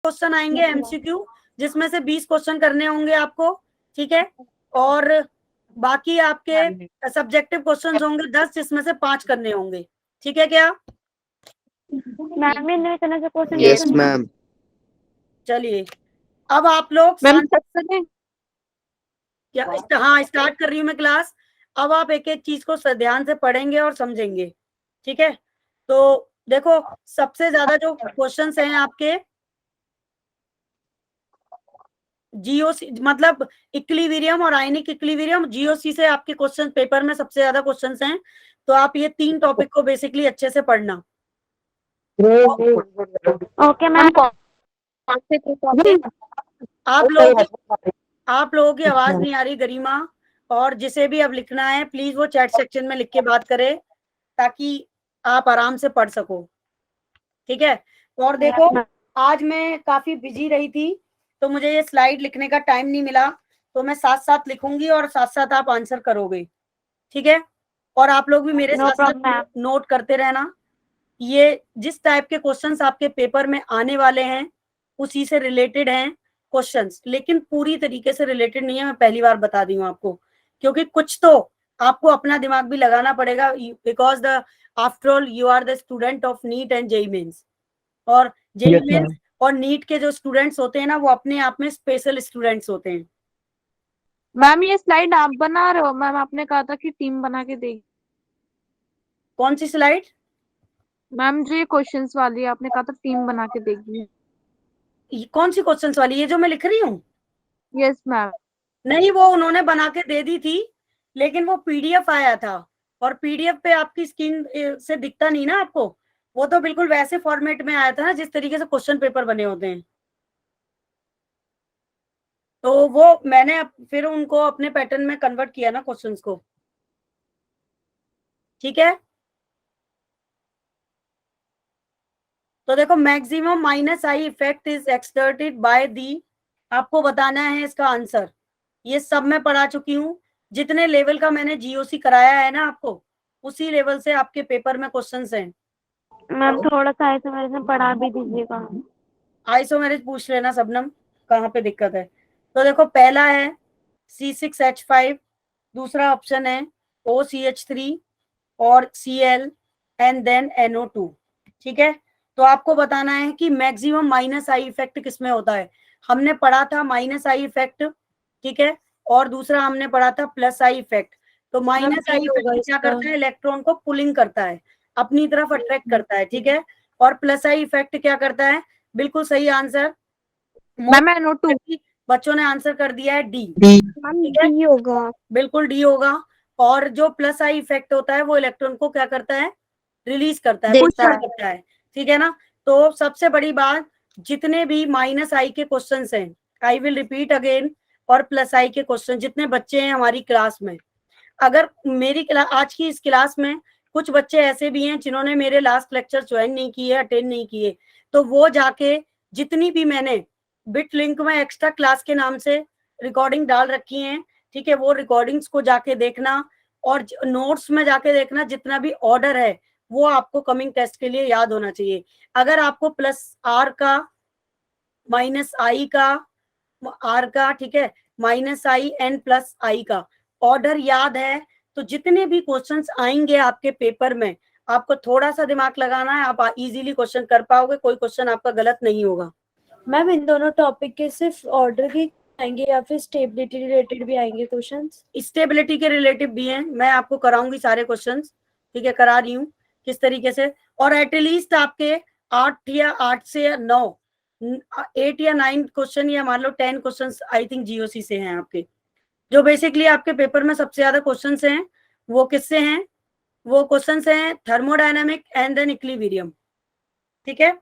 Question आएंगे MCQ, जिसमें से 20 क्वेश्चन करने होंगे आपको, ठीक है। और बाकी आपके सब्जेक्टिव क्वेश्चंस होंगे 10, जिसमें से 5 करने होंगे, ठीक है क्या? मैम ने तरह से क्वेश्चन यस मैम। चलिए अब आप लोग क्या, हाँ स्टार्ट कर रही हूँ मैं क्लास। अब आप एक एक चीज को ध्यान से पढ़ेंगे और समझेंगे, ठीक है। तो देखो, सबसे ज्यादा जो क्वेश्चंस हैं आपके जीओसी, मतलब इक्विलिब्रियम और आयनिक इक्विलिब्रियम, जीओसी से आपके क्वेश्चन पेपर में सबसे ज्यादा क्वेश्चंस हैं। तो आप ये 3 टॉपिक को बेसिकली अच्छे से पढ़ना। Okay ma'am. आप लोगों की आवाज नहीं आ रही गरिमा, और जिसे भी अब लिखना है प्लीज वो चैट सेक्शन में लिख के बात करे, ताकि आप आराम से पढ़ सको, ठीक है। और देखो, आज मैं काफी बिजी रही थी, तो मुझे ये स्लाइड लिखने का टाइम नहीं मिला, तो मैं साथ साथ लिखूंगी और साथ साथ आप आंसर करोगे, ठीक है। और आप लोग भी मेरे साथ साथ नोट करते रहना। ये जिस टाइप के क्वेश्चंस आपके पेपर में आने वाले हैं उसी से रिलेटेड हैं क्वेश्चंस, लेकिन पूरी तरीके से रिलेटेड नहीं है, मैं पहली बार बता दी हूँ आपको, क्योंकि कुछ तो आपको अपना दिमाग भी लगाना पड़ेगा, because the after all you are the student of NEET and JEE Mains. और जेई मेंस और नीट के जो स्टूडेंट्स होते हैं ना, वो अपने आप में स्पेशल स्टूडेंट्स होते हैं। मैम ये स्लाइड आप बना रहे हो? मैम आपने कहा था कि टीम बना के देगी। कौन सी स्लाइड? मैम जो ये क्वेश्चंस वाली है, आपने कहा था टीम बना के देगी। कौन सी क्वेश्चंस वाली? ये जो मैं लिख रही हूँ? Yes ma'am. नहीं, वो उन्होंने बना के दे दी थी, लेकिन वो पीडीएफ आया था, और पीडीएफ पे आपकी स्क्रीन से दिखता नहीं ना आपको, वो तो बिल्कुल वैसे फॉर्मेट में आया था ना जिस तरीके से क्वेश्चन पेपर बने होते हैं। तो वो मैंने फिर उनको अपने पैटर्न में कन्वर्ट किया ना क्वेश्चंस को, ठीक है। तो देखो, maximum minus I effect is exerted by the, आपको बताना है इसका आंसर। ये सब मैं पढ़ा चुकी हूँ, जितने लेवल का मैंने जीओसी कराया है ना आपको, उसी लेवल से आपके पेपर में क्वेश्चंस हैं। मैम थोड़ा सा ऐसे मेरे से पढ़ा भी दीजिएगा। आइसोमेरिज पूछ लेना शबनम, कहाँ पे दिक्कत है। तो देखो, पहला है C6H5, दूसरा ऑप्शन है OCH3 और Cl एंड देन NO2, ठीक है। तो आपको बताना है कि मैक्सिमम माइनस आई इफेक्ट किसमें होता है। हमने पढ़ा था माइनस आई इफेक्ट, ठीक है, और दूसरा हमने पढ़ा था प्लस आई इफेक्ट। तो माइनस आई इफेक्ट क्या करता है? इलेक्ट्रॉन को पुलिंग करता है, अपनी तरफ अट्रैक्ट करता है, ठीक है। और प्लस आई इफेक्ट क्या करता है? बिल्कुल सही आंसर, मैम NO2। बच्चों ने आंसर कर दिया है डी, ठीक है, डी होगा, बिल्कुल डी होगा। और जो प्लस आई इफेक्ट होता है वो इलेक्ट्रॉन को क्या करता है? रिलीज करता है, पुश करता है, ठीक है ना। तो सबसे बड़ी बात, जितने भी माइनस आई के क्वेश्चंस हैं, आई विल रिपीट अगेन, और प्लस आई के क्वेश्चन, जितने बच्चे हैं हमारी क्लास में, अगर मेरी क्लास आज की इस क्लास में कुछ बच्चे ऐसे भी हैं जिन्होंने मेरे लास्ट लेक्चर ज्वाइन नहीं किए, अटेंड नहीं किए, तो वो जाके जितनी भी मैंने बिट लिंक में एक्स्ट्रा क्लास के नाम से रिकॉर्डिंग डाल रखी हैं, ठीक है, वो रिकॉर्डिंग्स को जाके देखना, और नोट्स में जाके देखना, जितना भी ऑर्डर है वो आपको कमिंग टेस्ट के लिए याद होना चाहिए। अगर आपको प्लस आर का, माइनस आई का, आर का, ठीक है, माइनस आई एंड प्लस आई का ऑर्डर याद है, तो जितने भी क्वेश्चंस आएंगे आपके पेपर में, आपको थोड़ा सा दिमाग लगाना है, आप इजीली क्वेश्चन कर पाओगे, कोई क्वेश्चन आपका गलत नहीं होगा। मैम इन दोनों टॉपिक के सिर्फ ऑर्डर के आएंगे या फिर स्टेबिलिटी रिलेटेड भी आएंगे क्वेश्चंस? स्टेबिलिटी के रिलेटिव भी हैं, मैं आपको कराऊंगी सारे क्वेश्चंस, ठीक है, करा रही हूँ किस तरीके से। और एटलीस्ट आपके 8 से 9, 8 या 9 क्वेश्चन, या मान लो 10 क्वेश्चन आई थिंक जीओसी से हैं आपके। जो बेसिकली आपके पेपर में सबसे ज्यादा क्वेश्चन हैं वो किससे हैं? वो क्वेश्चन हैं थर्मोडायनेमिक एंड देन इक्विलिब्रियम, ठीक है।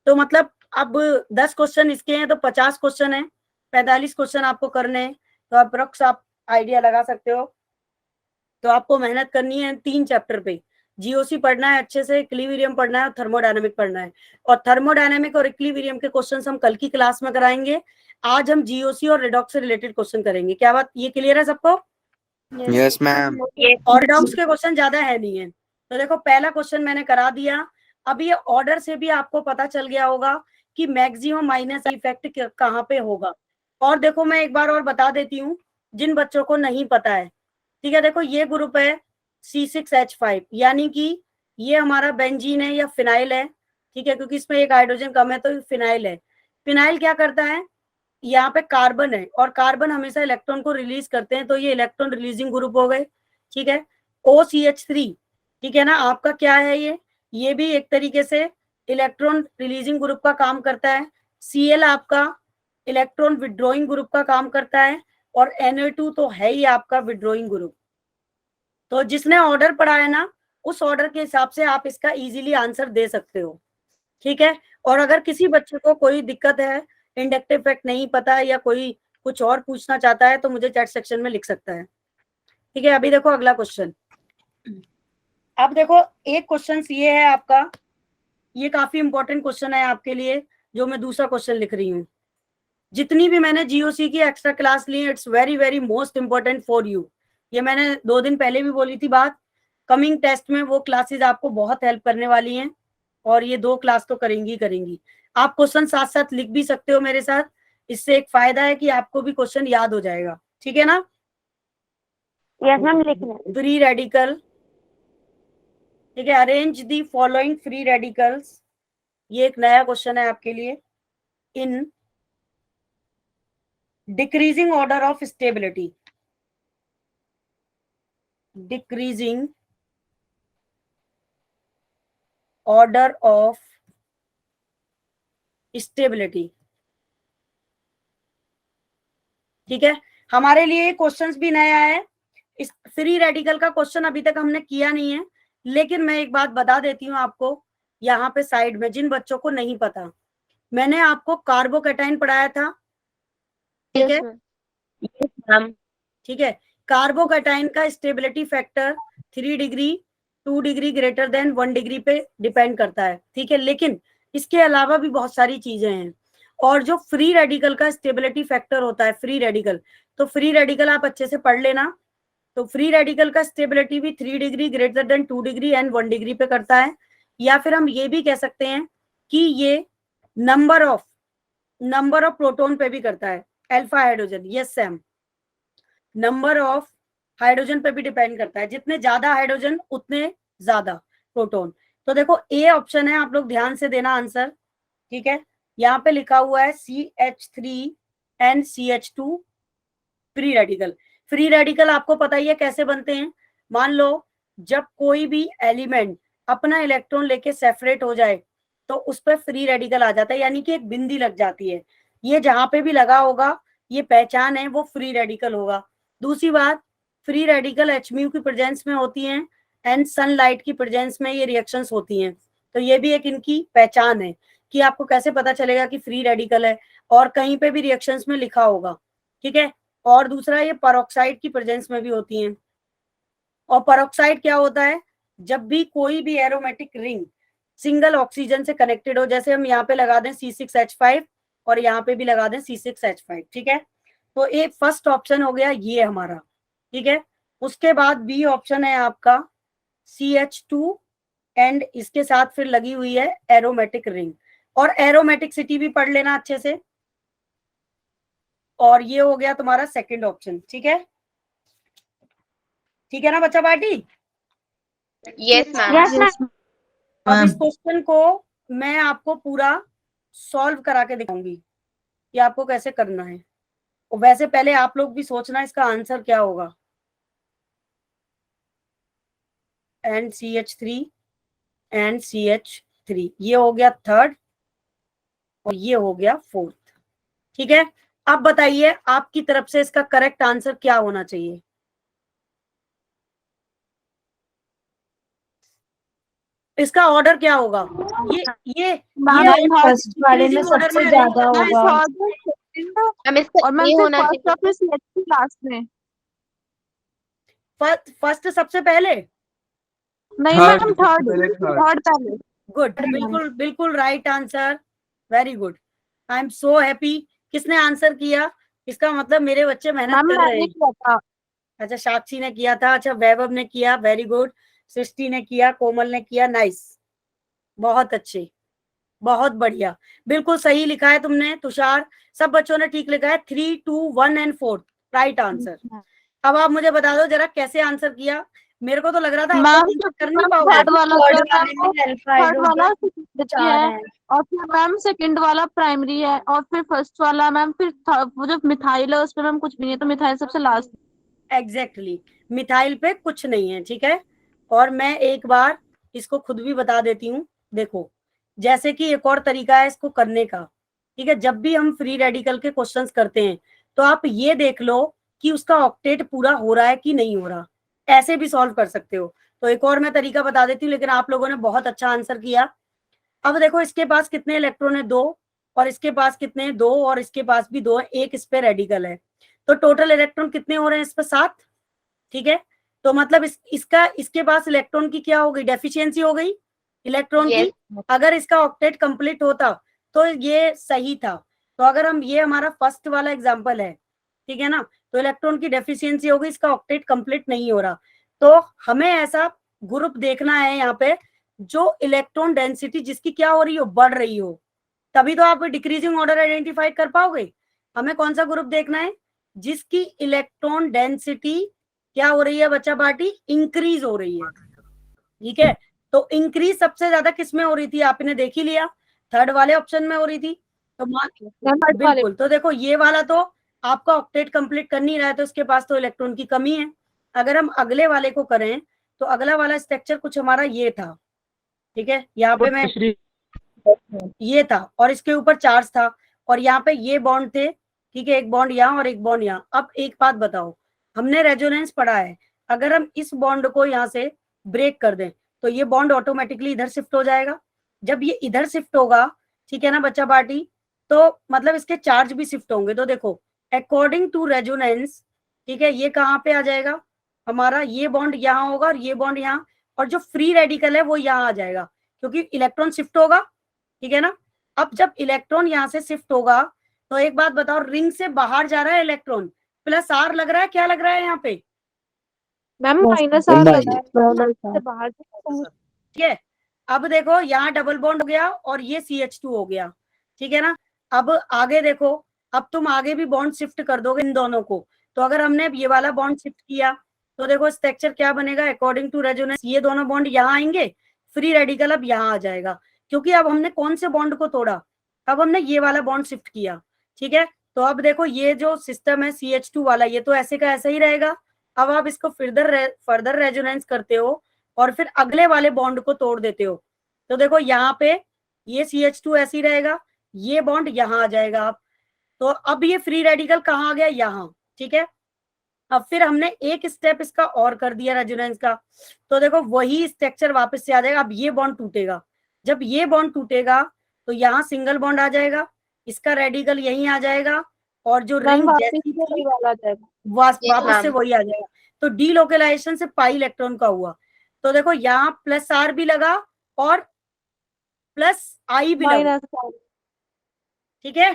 तो मतलब अब 10 क्वेश्चन इसके हैं तो 50 क्वेश्चन है, 45 क्वेश्चन आपको करने हैं, तो अप्रोक्स आप आइडिया लगा सकते हो। तो आपको मेहनत करनी है 3 चैप्टर पे, जीओसी पढ़ना है अच्छे से, इक्विलिब्रियम पढ़ना है और थर्मोडायनेमिक पढ़ना है। और थर्मोडायनेमिक और इक्विलिब्रियम के क्वेश्चंस हम कल की क्लास में कराएंगे, आज हम जीओसी और रिडॉक्स से रिलेटेड क्वेश्चन करेंगे। क्या बात, ये क्लियर है सबको? Yes ma'am. और रिडॉक्स के क्वेश्चन ज्यादा है नहीं है। तो देखो, पहला क्वेश्चन मैंने करा दिया। अब ये ऑर्डर से भी आपको पता चल गया होगा कि मैक्सिमम माइनस इफेक्ट कहाँ पे होगा। और देखो मैं एक बार और बता देती हूँ जिन बच्चों को नहीं पता है, ठीक है। देखो ये ग्रुप है C6H5, यानी कि ये हमारा बेंजीन है या फिनाइल है, ठीक है, क्योंकि इसमें एक हाइड्रोजन कम है तो फिनाइल है। फिनाइल क्या करता है, यहाँ पे कार्बन है और कार्बन हमेशा इलेक्ट्रॉन को रिलीज करते हैं, तो ये इलेक्ट्रॉन रिलीजिंग ग्रुप हो गए, ठीक है। OCH3, ठीक है ना, आपका क्या है ये भी एक तरीके से इलेक्ट्रॉन रिलीजिंग ग्रुप का काम करता है। Cl आपका इलेक्ट्रॉन विड्रॉइंग ग्रुप का काम करता है, और Na2 तो है ही आपका विड्रॉइंग ग्रुप। तो जिसने ऑर्डर पढ़ा है ना, उस ऑर्डर के हिसाब से आप इसका इजीली आंसर दे सकते हो, ठीक है। और अगर किसी बच्चे को कोई दिक्कत है, इंडक्टिव इफेक्ट नहीं पता है या कोई कुछ और पूछना चाहता है, तो मुझे चैट सेक्शन में लिख सकता है, ठीक है। अभी देखो अगला क्वेश्चन। अब देखो एक क्वेश्चन ये है आपका, ये काफी इंपॉर्टेंट क्वेश्चन है आपके लिए, जो मैं दूसरा क्वेश्चन लिख रही हूँ। जितनी भी मैंने GOC की एक्स्ट्रा क्लास ली, it's very very most important for you. ये मैंने 2 दिन पहले भी बोली थी बात, कमिंग टेस्ट में वो क्लासेस आपको बहुत हेल्प करने वाली हैं, और ये 2 क्लास तो करेंगी। आप क्वेश्चन साथ साथ लिख भी सकते हो मेरे साथ, इससे एक फायदा है कि आपको भी क्वेश्चन याद हो जाएगा, ठीक है ना। यस मैम, लिख लें। फ्री रेडिकल, ठीक है, arrange the following free radicals, ये एक नया क्वेश्चन है आपके लिए, in decreasing order of stability, decreasing order of stability, ठीक है। हमारे लिए क्वेश्चंस भी नया है, इस फ्री रेडिकल का क्वेश्चन अभी तक हमने किया नहीं है, लेकिन मैं एक बात बता देती हूँ आपको यहाँ पे साइड में, जिन बच्चों को नहीं पता, मैंने आपको कार्बोकैटाइन पढ़ाया था, ठीक है, ठीक है। कार्बोकैटाइन का stability factor 3 degree 2 degree greater than 1 degree पे डिपेंड करता है, ठीक है। लेकिन इसके अलावा भी बहुत सारी चीजें हैं, और जो फ्री रेडिकल का स्टेबिलिटी फैक्टर होता है, फ्री रेडिकल, तो फ्री रेडिकल आप अच्छे से पढ़ लेना। तो फ्री रेडिकल का स्टेबिलिटी भी 3 degree greater than 2 degree and 1 degree पे करता है। या फिर हम ये भी कह सकते हैं कि ये नंबर ऑफ प्रोटॉन पे भी करता है, alpha hydrogen, yes Sam, number of hydrogen पे भी डिपेंड करता है, जितने ज्यादा हाइड्रोजन उतने ज्यादा प्रोटॉन। तो देखो ए ऑप्शन है, आप लोग ध्यान से देना आंसर, ठीक है। यहाँ पे लिखा हुआ है CH3NCH2 free radical. Free radical आपको पता ही है कैसे बनते हैं। मान लो जब कोई भी एलिमेंट अपना इलेक्ट्रॉन लेके सेपरेट हो जाए, तो उस पर फ्री रेडिकल आ जाता है, यानी कि एक बिंदी लग जाती है। ये जहां पे भी लगा होगा, ये पहचान है, वो फ्री रेडिकल होगा। दूसरी बात, फ्री रेडिकल HMU की प्रेजेंस में होती हैं एंड सनलाइट की प्रेजेंस में ये रिएक्शंस होती हैं। तो ये भी एक इनकी पहचान है कि आपको कैसे पता चलेगा कि फ्री रेडिकल है, और कहीं पे भी रिएक्शंस में लिखा होगा, ठीक है। और दूसरा, ये पेरोक्साइड की प्रेजेंस में भी होती हैं। और पेरोक्साइड क्या होता है, जब भी कोई भी एरोमेटिक रिंग सिंगल ऑक्सीजन से कनेक्टेड हो, जैसे हम यहाँ पे लगा दें C6H5 और यहाँ पे भी लगा दें C6H5, ठीक है। तो एक फर्स्ट ऑप्शन हो गया ये हमारा, ठीक है। उसके बाद बी ऑप्शन है आपका CH2 एंड इसके साथ फिर लगी हुई है एरोमेटिक रिंग, और एरोमेटिक भी पढ़ लेना अच्छे से। और ये हो गया तुम्हारा सेकंड ऑप्शन, ठीक है, ठीक है ना बच्चा party. Yes, ma'am. Yes ma'am. अब इस क्वेश्चन को मैं आपको पूरा सॉल्व करा के दिखाऊंगी कि आपको कैसे करना है। और वैसे पहले आप लोग भी सोचना इसका आंसर क्या होगा। NCH3 NCH3, ये हो गया थर्ड और ये हो गया फोर्थ, ठीक है। अब बताइए आपकी तरफ से इसका करेक्ट आंसर क्या होना चाहिए। इसका ऑर्डर क्या होगा, ये फर्स्ट वाले में सबसे ज्यादा होगा। मैम इसका और मैम ए फिर होना फर्स्ट और चाहिए। फिर सेकंड लास्ट में। फर्स्ट सबसे पहले, नहीं मैम, थर्ड पहले। गुड, बिल्कुल बिल्कुल right answer, very good, I am so happy. किसने आंसर किया, इसका मतलब मेरे बच्चे मेहनत मैम कर रहे मैंने हैं। किया था। अच्छा, साक्षी ने किया था, अच्छा वैभव ने किया, वेरी गुड, सृष्टि ने किया, कोमल ने किया, नाइस, बहुत अच्छे बहुत बढ़िया, बिल्कुल सही लिखा है तुमने तुषार, सब बच्चों ने ठीक लिखा है। 3, 2, 1 एंड 4 राइट आंसर। अब आप मुझे बता दो जरा कैसे आंसर किया। मेरे को तो लग रहा था आप मैम लोग कर नहीं पाओगे। थर्ड वाला थर्ड जो है वाले वो में एल्फाइड थर्ड हो वाला गया, सेकेंडरी 4 है, है। और फिर मैम सेकंड वाला प्राइमरी है, और फिर फर्स्ट वाला मैम फिर वो जो मिथाइल है उस पे मैम कुछ भी नहीं है, तो मिथाइल सबसे लास्ट। एग्जैक्टली मिथाइल पे कुछ नहीं है, ठीक है। और मैं एक बार इसको खुद भी बता देती हूँ। देखो जैसे कि एक और तरीका है इसको करने का, ठीक है। जब भी हम फ्री रेडिकल के क्वेश्चंस करते हैं तो आप ये देख लो कि उसका ऑक्टेट पूरा हो रहा है कि नहीं हो रहा, ऐसे भी सॉल्व कर सकते हो। तो एक और मैं तरीका बता देती हूँ, लेकिन आप लोगों ने बहुत अच्छा आंसर किया। अब देखो इसके पास कितने इलेक्ट्रॉन है, 2, और इसके पास कितने हैं, 2, और इसके पास भी 2 है, एक इस पे रेडिकल है। तो टोटल इलेक्ट्रॉन कितने हो रहे हैं इस पे, 7, ठीक है। तो मतलब इसका इसके पास इलेक्ट्रॉन की क्या हो गई, डेफिशिएंसी हो गई इलेक्ट्रॉन Yes. की। अगर इसका ऑक्टेट कंप्लीट होता तो ये सही था। तो अगर हम, ये हमारा फर्स्ट वाला एग्जांपल है, ठीक है ना, तो इलेक्ट्रॉन की डेफिशिएंसी हो गई, इसका ऑक्टेट कंप्लीट नहीं हो रहा। तो हमें ऐसा ग्रुप देखना है यहाँ पे जो इलेक्ट्रॉन डेंसिटी जिसकी क्या हो रही हो, बढ़ रही हो, तभी तो आप डिक्रीजिंग ऑर्डर आइडेंटिफाई कर पाओगे। हमें कौन सा ग्रुप देखना है, जिसकी इलेक्ट्रॉन डेंसिटी क्या हो रही है बच्चा पार्टी, इंक्रीज हो रही है, ठीक है। तो इंक्रीज सबसे ज्यादा किस में हो रही थी, आपने देख ही लिया, थर्ड वाले ऑप्शन में हो रही थी। तो बिल्कुल, तो देखो ये वाला तो आपका ऑक्टेट कंप्लीट कर नहीं रहा है, तो इसके पास तो इलेक्ट्रॉन की कमी है। अगर हम अगले वाले को करें तो अगला वाला स्ट्रक्चर कुछ हमारा ये था, ठीक है। यहाँ पे मैं ये था और इसके ऊपर चार्ज था, और यहाँ पे ये बॉन्ड थे, ठीक है, एक बॉन्ड यहाँ और एक बॉन्ड यहाँ। अब एक बात बताओ, हमने रेजोनेंस पढ़ा है, अगर हम इस बॉन्ड को यहाँ से ब्रेक कर दें तो ये बॉन्ड ऑटोमेटिकली इधर शिफ्ट हो जाएगा। जब ये इधर शिफ्ट होगा, ठीक है ना बच्चा पार्टी, तो मतलब इसके चार्ज भी शिफ्ट होंगे। तो देखो अकॉर्डिंग टू रेजोनेंस, ठीक है, ये कहाँ पे आ जाएगा हमारा, ये बॉन्ड यहाँ होगा और ये बॉन्ड यहाँ, और जो फ्री रेडिकल है वो यहाँ आ जाएगा, क्योंकि इलेक्ट्रॉन शिफ्ट होगा, ठीक है ना। अब जब इलेक्ट्रॉन यहाँ से शिफ्ट होगा तो एक बात बताओ, रिंग से बाहर जा रहा है इलेक्ट्रॉन, प्लस आर लग रहा है, क्या लग रहा है यहाँ पे, मैम माइनस आर लगा है बाहर से। ठीक है। अब देखो यहाँ डबल बॉन्ड हो गया और ये CH2 हो गया, ठीक है ना। अब आगे देखो, अब तुम आगे भी बॉन्ड शिफ्ट कर दोगे इन दोनों को, तो अगर हमने ये वाला बॉन्ड शिफ्ट किया तो देखो स्ट्रक्चर क्या बनेगा, अकॉर्डिंग टू रेजोनेंस ये दोनों बॉन्ड यहाँ आएंगे, फ्री रेडिकल अब यहाँ आ जाएगा, क्योंकि अब हमने कौन से बॉन्ड को तोड़ा, अब हमने ये वाला बॉन्ड शिफ्ट किया, ठीक है। तो अब देखो ये जो सिस्टम है CH2 वाला, ये तो ऐसे का ऐसा ही रहेगा। अब आप इसको फर्दर रेजोनेंस करते हो और फिर अगले वाले बॉन्ड को तोड़ देते हो, तो देखो यहाँ पे ये CH2 ऐसे ही रहेगा, ये बॉन्ड यहाँ आ जाएगा। आप तो अब ये फ्री रेडिकल कहाँ आ गया, यहाँ, ठीक है। अब फिर हमने एक स्टेप इसका और कर दिया रेजोनेंस का, तो देखो वही स्ट्रक्चर वापस से आ जाएगा। अब ये बॉन्ड टूटेगा, जब ये बॉन्ड टूटेगा तो यहाँ सिंगल बॉन्ड आ जाएगा, इसका रेडिकल यहीं आ जाएगा, और जो रिंग जैसी थी वापस से वही आ जाएगा। तो डीलोकेलाइजेशन से पाई इलेक्ट्रॉन का हुआ। तो देखो यहाँ प्लस आर भी लगा और प्लस आई भी लगा, ठीक है।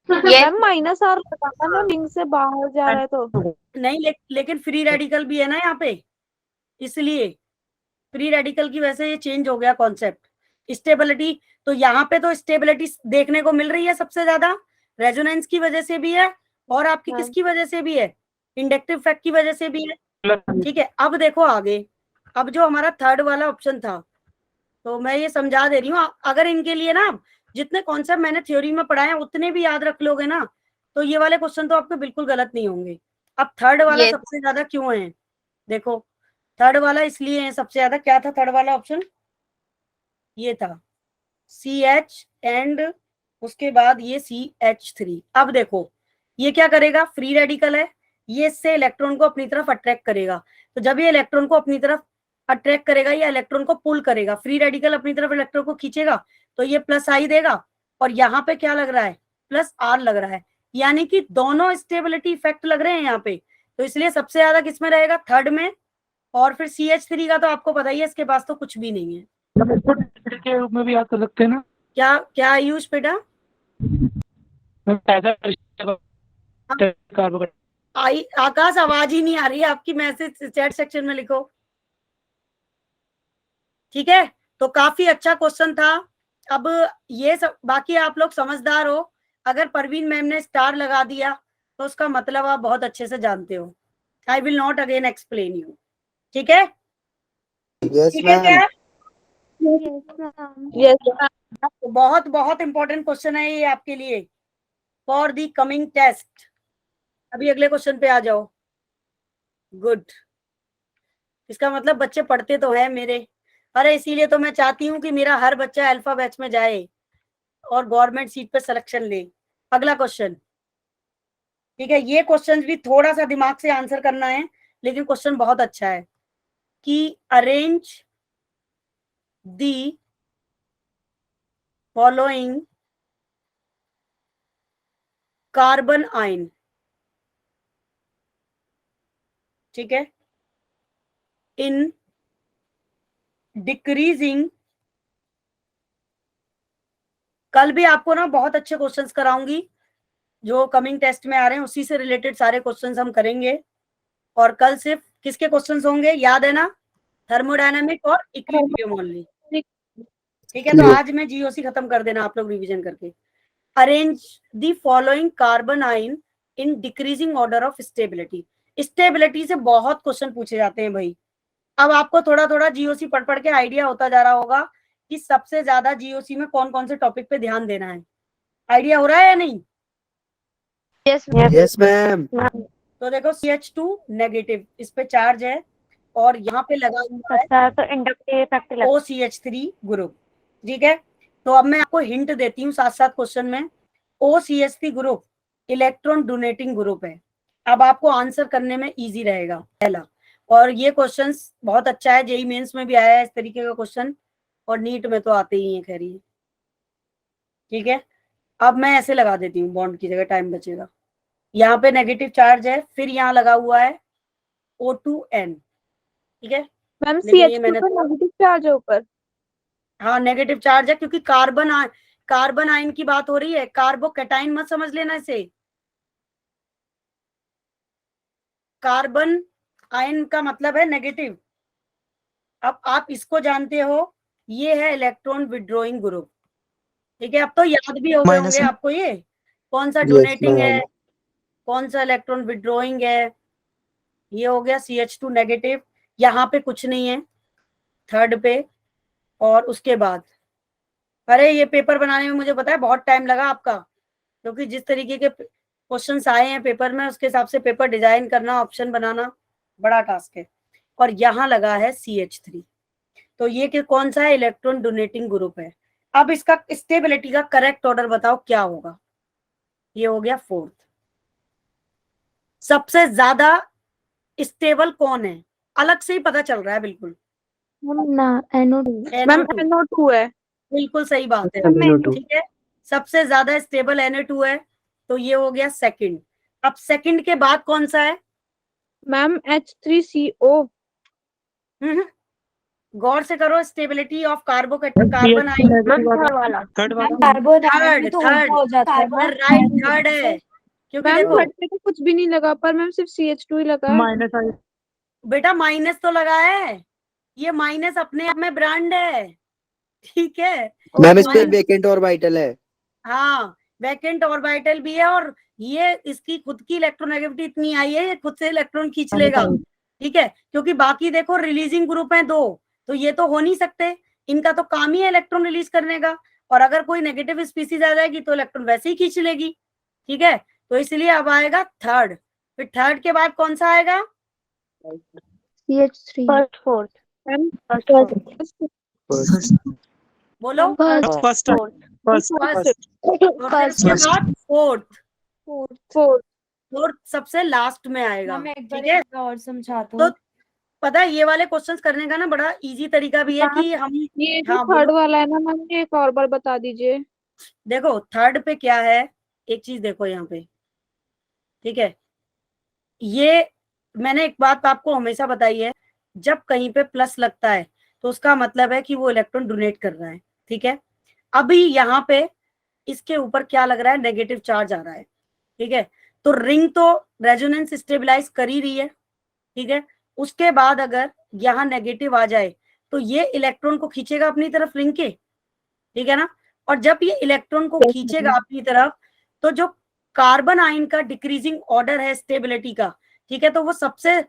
Yes. माइनस आर लगा ना, रिंग से बाहर जा रहा है तो नहीं लेकिन फ्री रेडिकल भी है ना यहाँ पे, इसलिए फ्री रेडिकल की वजह से ये चेंज हो गया कॉन्सेप्ट। स्टेबिलिटी, तो यहाँ पे तो स्टेबिलिटी देखने को मिल रही है सबसे ज्यादा, रेजोनेंस की वजह से भी है और आपकी किसकी वजह से भी है, इंडक्टिव इफेक्ट की वजह से भी है, ठीक है। अब देखो आगे, अब जो हमारा थर्ड वाला ऑप्शन था, तो मैं ये समझा दे रही हूँ, अगर इनके लिए ना जितने कॉन्सेप्ट मैंने थ्योरी में पढ़ाए हैं उतने भी याद रख लोगे ना, तो ये वाले क्वेश्चन तो आपके बिल्कुल गलत नहीं होंगे। अब थर्ड वाला Yes. सबसे ज्यादा क्यों है, देखो थर्ड वाला इसलिए है सबसे ज्यादा, क्या था थर्ड वाला ऑप्शन, ये था CH एंड उसके बाद ये CH3। अब देखो ये क्या करेगा, फ्री रेडिकल है, ये इससे इलेक्ट्रॉन को अपनी तरफ अट्रैक्ट करेगा। तो जब ये इलेक्ट्रॉन को अपनी तरफ अट्रैक्ट करेगा या इलेक्ट्रॉन को पुल करेगा, फ्री रेडिकल अपनी तरफ इलेक्ट्रॉन को खींचेगा, तो ये प्लस आई देगा, और यहाँ पे क्या लग रहा है, प्लस आर लग रहा है, यानी कि दोनों स्टेबिलिटी इफेक्ट लग रहे हैं यहाँ पे। तो इसलिए सबसे ज्यादा किसमें रहेगा, थर्ड में। और फिर CH3 का तो आपको पता ही है, इसके पास तो कुछ भी नहीं है। के रूप में भी याद कर सकते हैं ना, क्या क्या आयुष बेटा, आकाश आवाज ही नहीं आ रही है आपकी, मैसेज चैट सेक्शन में लिखो, ठीक है। तो काफी अच्छा क्वेश्चन था, अब ये सब बाकी आप लोग समझदार हो, अगर परवीन मैम ने स्टार लगा दिया तो उसका मतलब आप बहुत अच्छे से जानते हो। I will not again explain you, ठीक है? यस ठीक है मैम। क्या? Yes ma'am. तो बहुत बहुत इंपॉर्टेंट क्वेश्चन है ये आपके लिए फॉर दी कमिंग टेस्ट। अभी अगले क्वेश्चन पे आ जाओ। गुड, इसका मतलब बच्चे पढ़ते तो हैं मेरे। अरे इसीलिए तो मैं चाहती हूँ कि मेरा हर बच्चा अल्फा बैच में जाए और गवर्नमेंट सीट पे सिलेक्शन ले। अगला क्वेश्चन, ठीक है? ये क्वेश्चन भी थोड़ा सा दिमाग से आंसर करना है, लेकिन क्वेश्चन बहुत अच्छा है कि arrange the following carbon ion, ठीक है, इन डिक्रीजिंग। कल भी आपको ना बहुत अच्छे क्वेश्चंस कराऊंगी जो कमिंग टेस्ट में आ रहे हैं, उसी से रिलेटेड सारे क्वेश्चंस हम करेंगे। और कल सिर्फ किसके क्वेश्चंस होंगे, याद है ना? थर्मोडायनामिक और इक्विलिब्रियम ओनली, ठीक है? तो आज मैं जीओसी खत्म कर देना आप लोग रिवीजन करके। Arrange the following carbon ion in decreasing order of stability. Stability से बहुत क्वेश्चन पूछे जाते हैं भाई। अब आपको थोड़ा थोड़ा जीओसी पढ़ पढ़ के आइडिया होता जा रहा होगा कि सबसे ज्यादा जीओसी में कौन कौन से टॉपिक पे ध्यान देना है। आइडिया हो रहा है या नहीं? Yes ma'am. तो देखो CH2 नेगेटिव, इस पे चार्ज है और यहाँ पे लगा हुआ है अच्छा, तो इंडक्टिव इफेक्ट लगता OCH3 ग्रुप, ठीक है? तो अब मैं आपको हिंट देती हूँ साथ साथ क्वेश्चन में। OCH3 group electron donating group है। अब आपको आंसर करने में इजी रहेगा पहला। और ये क्वेश्चंस बहुत अच्छा है, जेई मेंस में भी आया है इस तरीके का क्वेश्चन, और नीट में तो आते ही है खैर ये, ठीक है? अब मैं ऐसे लगा देती हूँ बॉन्ड की जगह, टाइम बचेगा। यहाँ पे नेगेटिव चार्ज है, फिर यहाँ लगा हुआ है O2N, ठीक है? मैम लेकिन ये CH2 मैंने पर नेगेटिव चार्ज है ऊपर। हाँ नेगेटिव चार्ज है क्योंकि कार्बन आयन की बात हो रही है। कार्बोकैटायन मत समझ लेना इसे। कार्बन आयन का मतलब है नेगेटिव। अब आप इसको जानते हो, ये है इलेक्ट्रॉन विड्रॉइंग ग्रुप, ठीक है? अब तो याद भी हो गए होंगे आपको ये कौन सा डोनेटिंग है, कौन सा इलेक्ट्रॉन विड्रॉइंग है। ये हो गया CH2 नेगेटिव, यहाँ पे कुछ नहीं है थर्ड पे। और उसके बाद, अरे ये पेपर बनाने में मुझे पता है बहुत टाइम लगा आपका, क्योंकि जिस तरीके के क्वेश्चंस आए हैं पेपर में उसके हिसाब से पेपर डिजाइन करना, ऑप्शन बनाना बड़ा टास्क है। और यहाँ लगा है CH3, तो ये कि कौन सा है, इलेक्ट्रॉन डोनेटिंग ग्रुप है। अब इसका स्टेबिलिटी का करेक्ट ऑर्डर बताओ क्या होगा? ये हो गया फोर्थ। सबसे ज्यादा स्टेबल कौन है, अलग से ही पता चल रहा है बिल्कुल। ना NO2। मैम NO2, NO2 है। बिल्कुल सही बात है, NO2। ठीक है? सबसे ज्यादा स्टेबल Na2 है, तो ये हो गया सेकंड। अब सेकंड के बाद कौन सा है? Ma'am H3CO। गौर से करो, stability of carbon ion. Third वाला। थर्ड वाला कार्बन थर्ड आयन भी तो उल्टा हो जाता है ना। राइट, थर्ड है। क्योंकि मैम देखो थर्ड पे तो कुछ भी नहीं लगा, पर मैम सिर्फ CH2 ही लगा है। माइनस आई। बेटा, माइनस तो लगा है, ये माइनस अपने आप में ब्रांड है, ठीक है? मैम इस पे वेकेंट और वाइटल है। हाँ वैकेंट ऑर्बिटल भी है, और ये इसकी खुद की इलेक्ट्रोनेगेटिविटी इतनी आई है, ये खुद से इलेक्ट्रॉन खींच लेगा, ठीक है? क्योंकि बाकी देखो रिलीजिंग ग्रुप है 2, तो ये तो हो नहीं सकते, इनका तो काम ही है इलेक्ट्रॉन रिलीज करने का। और अगर कोई नेगेटिव स्पीसीज आ जाएगी तो इलेक्ट्रॉन वैसे ही खींच लेगी, ठीक है? तो इसलिए अब आएगा थर्ड। फिर थर्ड के बाद कौन सा आएगा? CH3। First fourth. मैम बोलो। First first. और फिर उसके बाद फोर्थ। फोर्थ। फोर्थ सबसे लास्ट में आएगा, मैं एक ठीक है? बार और समझाता तो हूँ। पता है ये वाले क्वेश्चंस करने का ना बड़ा इजी तरीका भी है कि हम, ये जो हाँ थर्ड बोलो। वाला है ना मैम, ये एक और बार बता दीजिए। देखो थर्ड पे क्या है, एक चीज देखो यहाँ पे, ठीक है? ये मैंने एक बात आपको हमेशा बताई है, जब कहीं पे प्लस लगता है तो उसका मतलब है कि वो इलेक्ट्रॉन डोनेट कर रहा है, ठीक है? अभी यहाँ पे इसके ऊपर क्या लग रहा है, नेगेटिव चार्ज आ रहा है, ठीक है? तो रिंग तो रेजोनेंस स्टेबलाइज कर ही रही है, ठीक है? उसके बाद अगर यहाँ नेगेटिव आ जाए तो ये इलेक्ट्रॉन को खींचेगा अपनी तरफ रिंग के, ठीक है ना। और जब ये इलेक्ट्रॉन को खींचेगा अपनी तरफ, तो जो कार्बन आयन का डिक्रीजिंग ऑर्डर है स्टेबिलिटी का, ठीक है, तो वो सबसे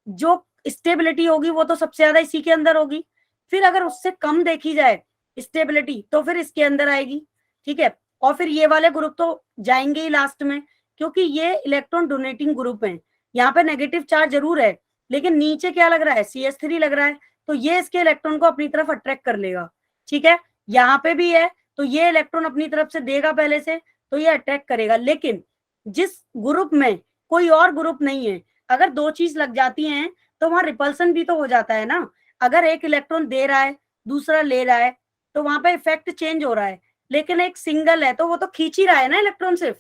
जो स्टेबिलिटी होगी वो तो सबसे ज्यादा इसी के अंदर होगी। फिर अगर उससे कम देखी जाए स्टेबिलिटी तो फिर इसके अंदर आएगी, ठीक है। और फिर ये वाले ग्रुप तो जाएंगे ही लास्ट में, क्योंकि ये इलेक्ट्रॉन डोनेटिंग ग्रुप है। यहाँ पे नेगेटिव चार्ज जरूर है, लेकिन नीचे क्या लग रहा है, CH3 लग रहा है, तो ये इसके इलेक्ट्रॉन को अपनी तरफ अट्रैक्ट कर लेगा, ठीक है। यहाँ पे भी है, तो ये इलेक्ट्रॉन अपनी तरफ से देगा पहले से, तो ये अट्रैक्ट करेगा। लेकिन जिस ग्रुप में कोई और ग्रुप नहीं है, अगर दो चीज लग जाती हैं तो वहां रिपल्सन भी तो हो जाता है ना। अगर एक इलेक्ट्रॉन दे रहा है, दूसरा ले रहा है, तो वहां पे इफेक्ट चेंज हो रहा है। लेकिन एक सिंगल है तो वो तो खींच ही रहा है ना इलेक्ट्रॉन सिर्फ।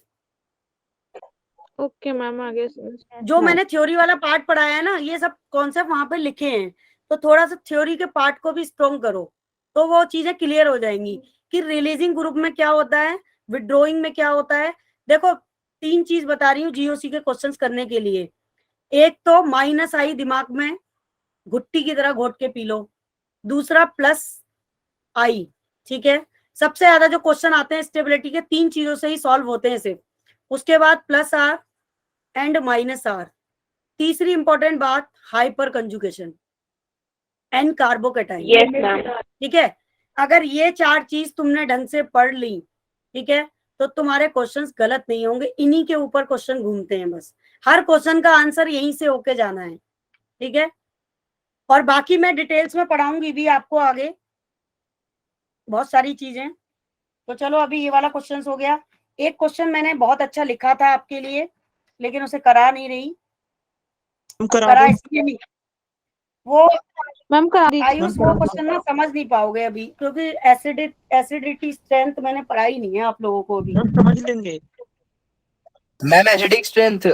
ओके मैम, आगे जो मैंने थ्योरी वाला पार्ट पढ़ाया है ना, ये सब कॉन्सेप्ट वहां पे लिखे हैं, तो थोड़ा सा थ्योरी के पार्ट को भी स्ट्रॉन्ग करो, तो वो चीजें क्लियर हो जाएंगी कि रिलीजिंग ग्रुप में क्या होता है, विड्रॉइंग में क्या होता है। देखो 3 चीज बता रही हूँ GOC के क्वेश्चंस करने के लिए। एक तो -I दिमाग में घुट्टी की तरह घोट के पी लो, दूसरा +I, ठीक है। सबसे ज्यादा जो क्वेश्चन आते हैं स्टेबिलिटी के 3 चीजों से ही सॉल्व होते हैं सिर्फ। उसके बाद +R एंड -R। तीसरी इंपॉर्टेंट बात, hyper conjugation and carbocation. Yes ma'am. ठीक है, अगर ये 4 चीज तुमने ढंग से पढ़ ली, ठीक है, तो तुम्हारे क्वेश्चंस गलत नहीं होंगे। इन्हीं के ऊपर क्वेश्चन घूमते हैं बस, हर क्वेश्चन का आंसर यहीं से होके जाना है, ठीक है। और बाकी मैं डिटेल्स में पढ़ाऊंगी भी आपको आगे बहुत सारी चीजें। तो चलो अभी ये वाला क्वेश्चन हो गया। एक क्वेश्चन मैंने बहुत अच्छा लिखा था आपके लिए, लेकिन उसे करा नहीं रही, करा इसलिए नहीं, वो मैम करा दीजिए। आयुष वो क्वेश्चन ना समझ नहीं पाओगे अभी, क्योंकि एसिडिटी स्ट्रेंथ मैंने पढ़ाई नहीं है आप लोगों को अभी। समझ लेंगे मैम एसिडिक स्ट्रेंथ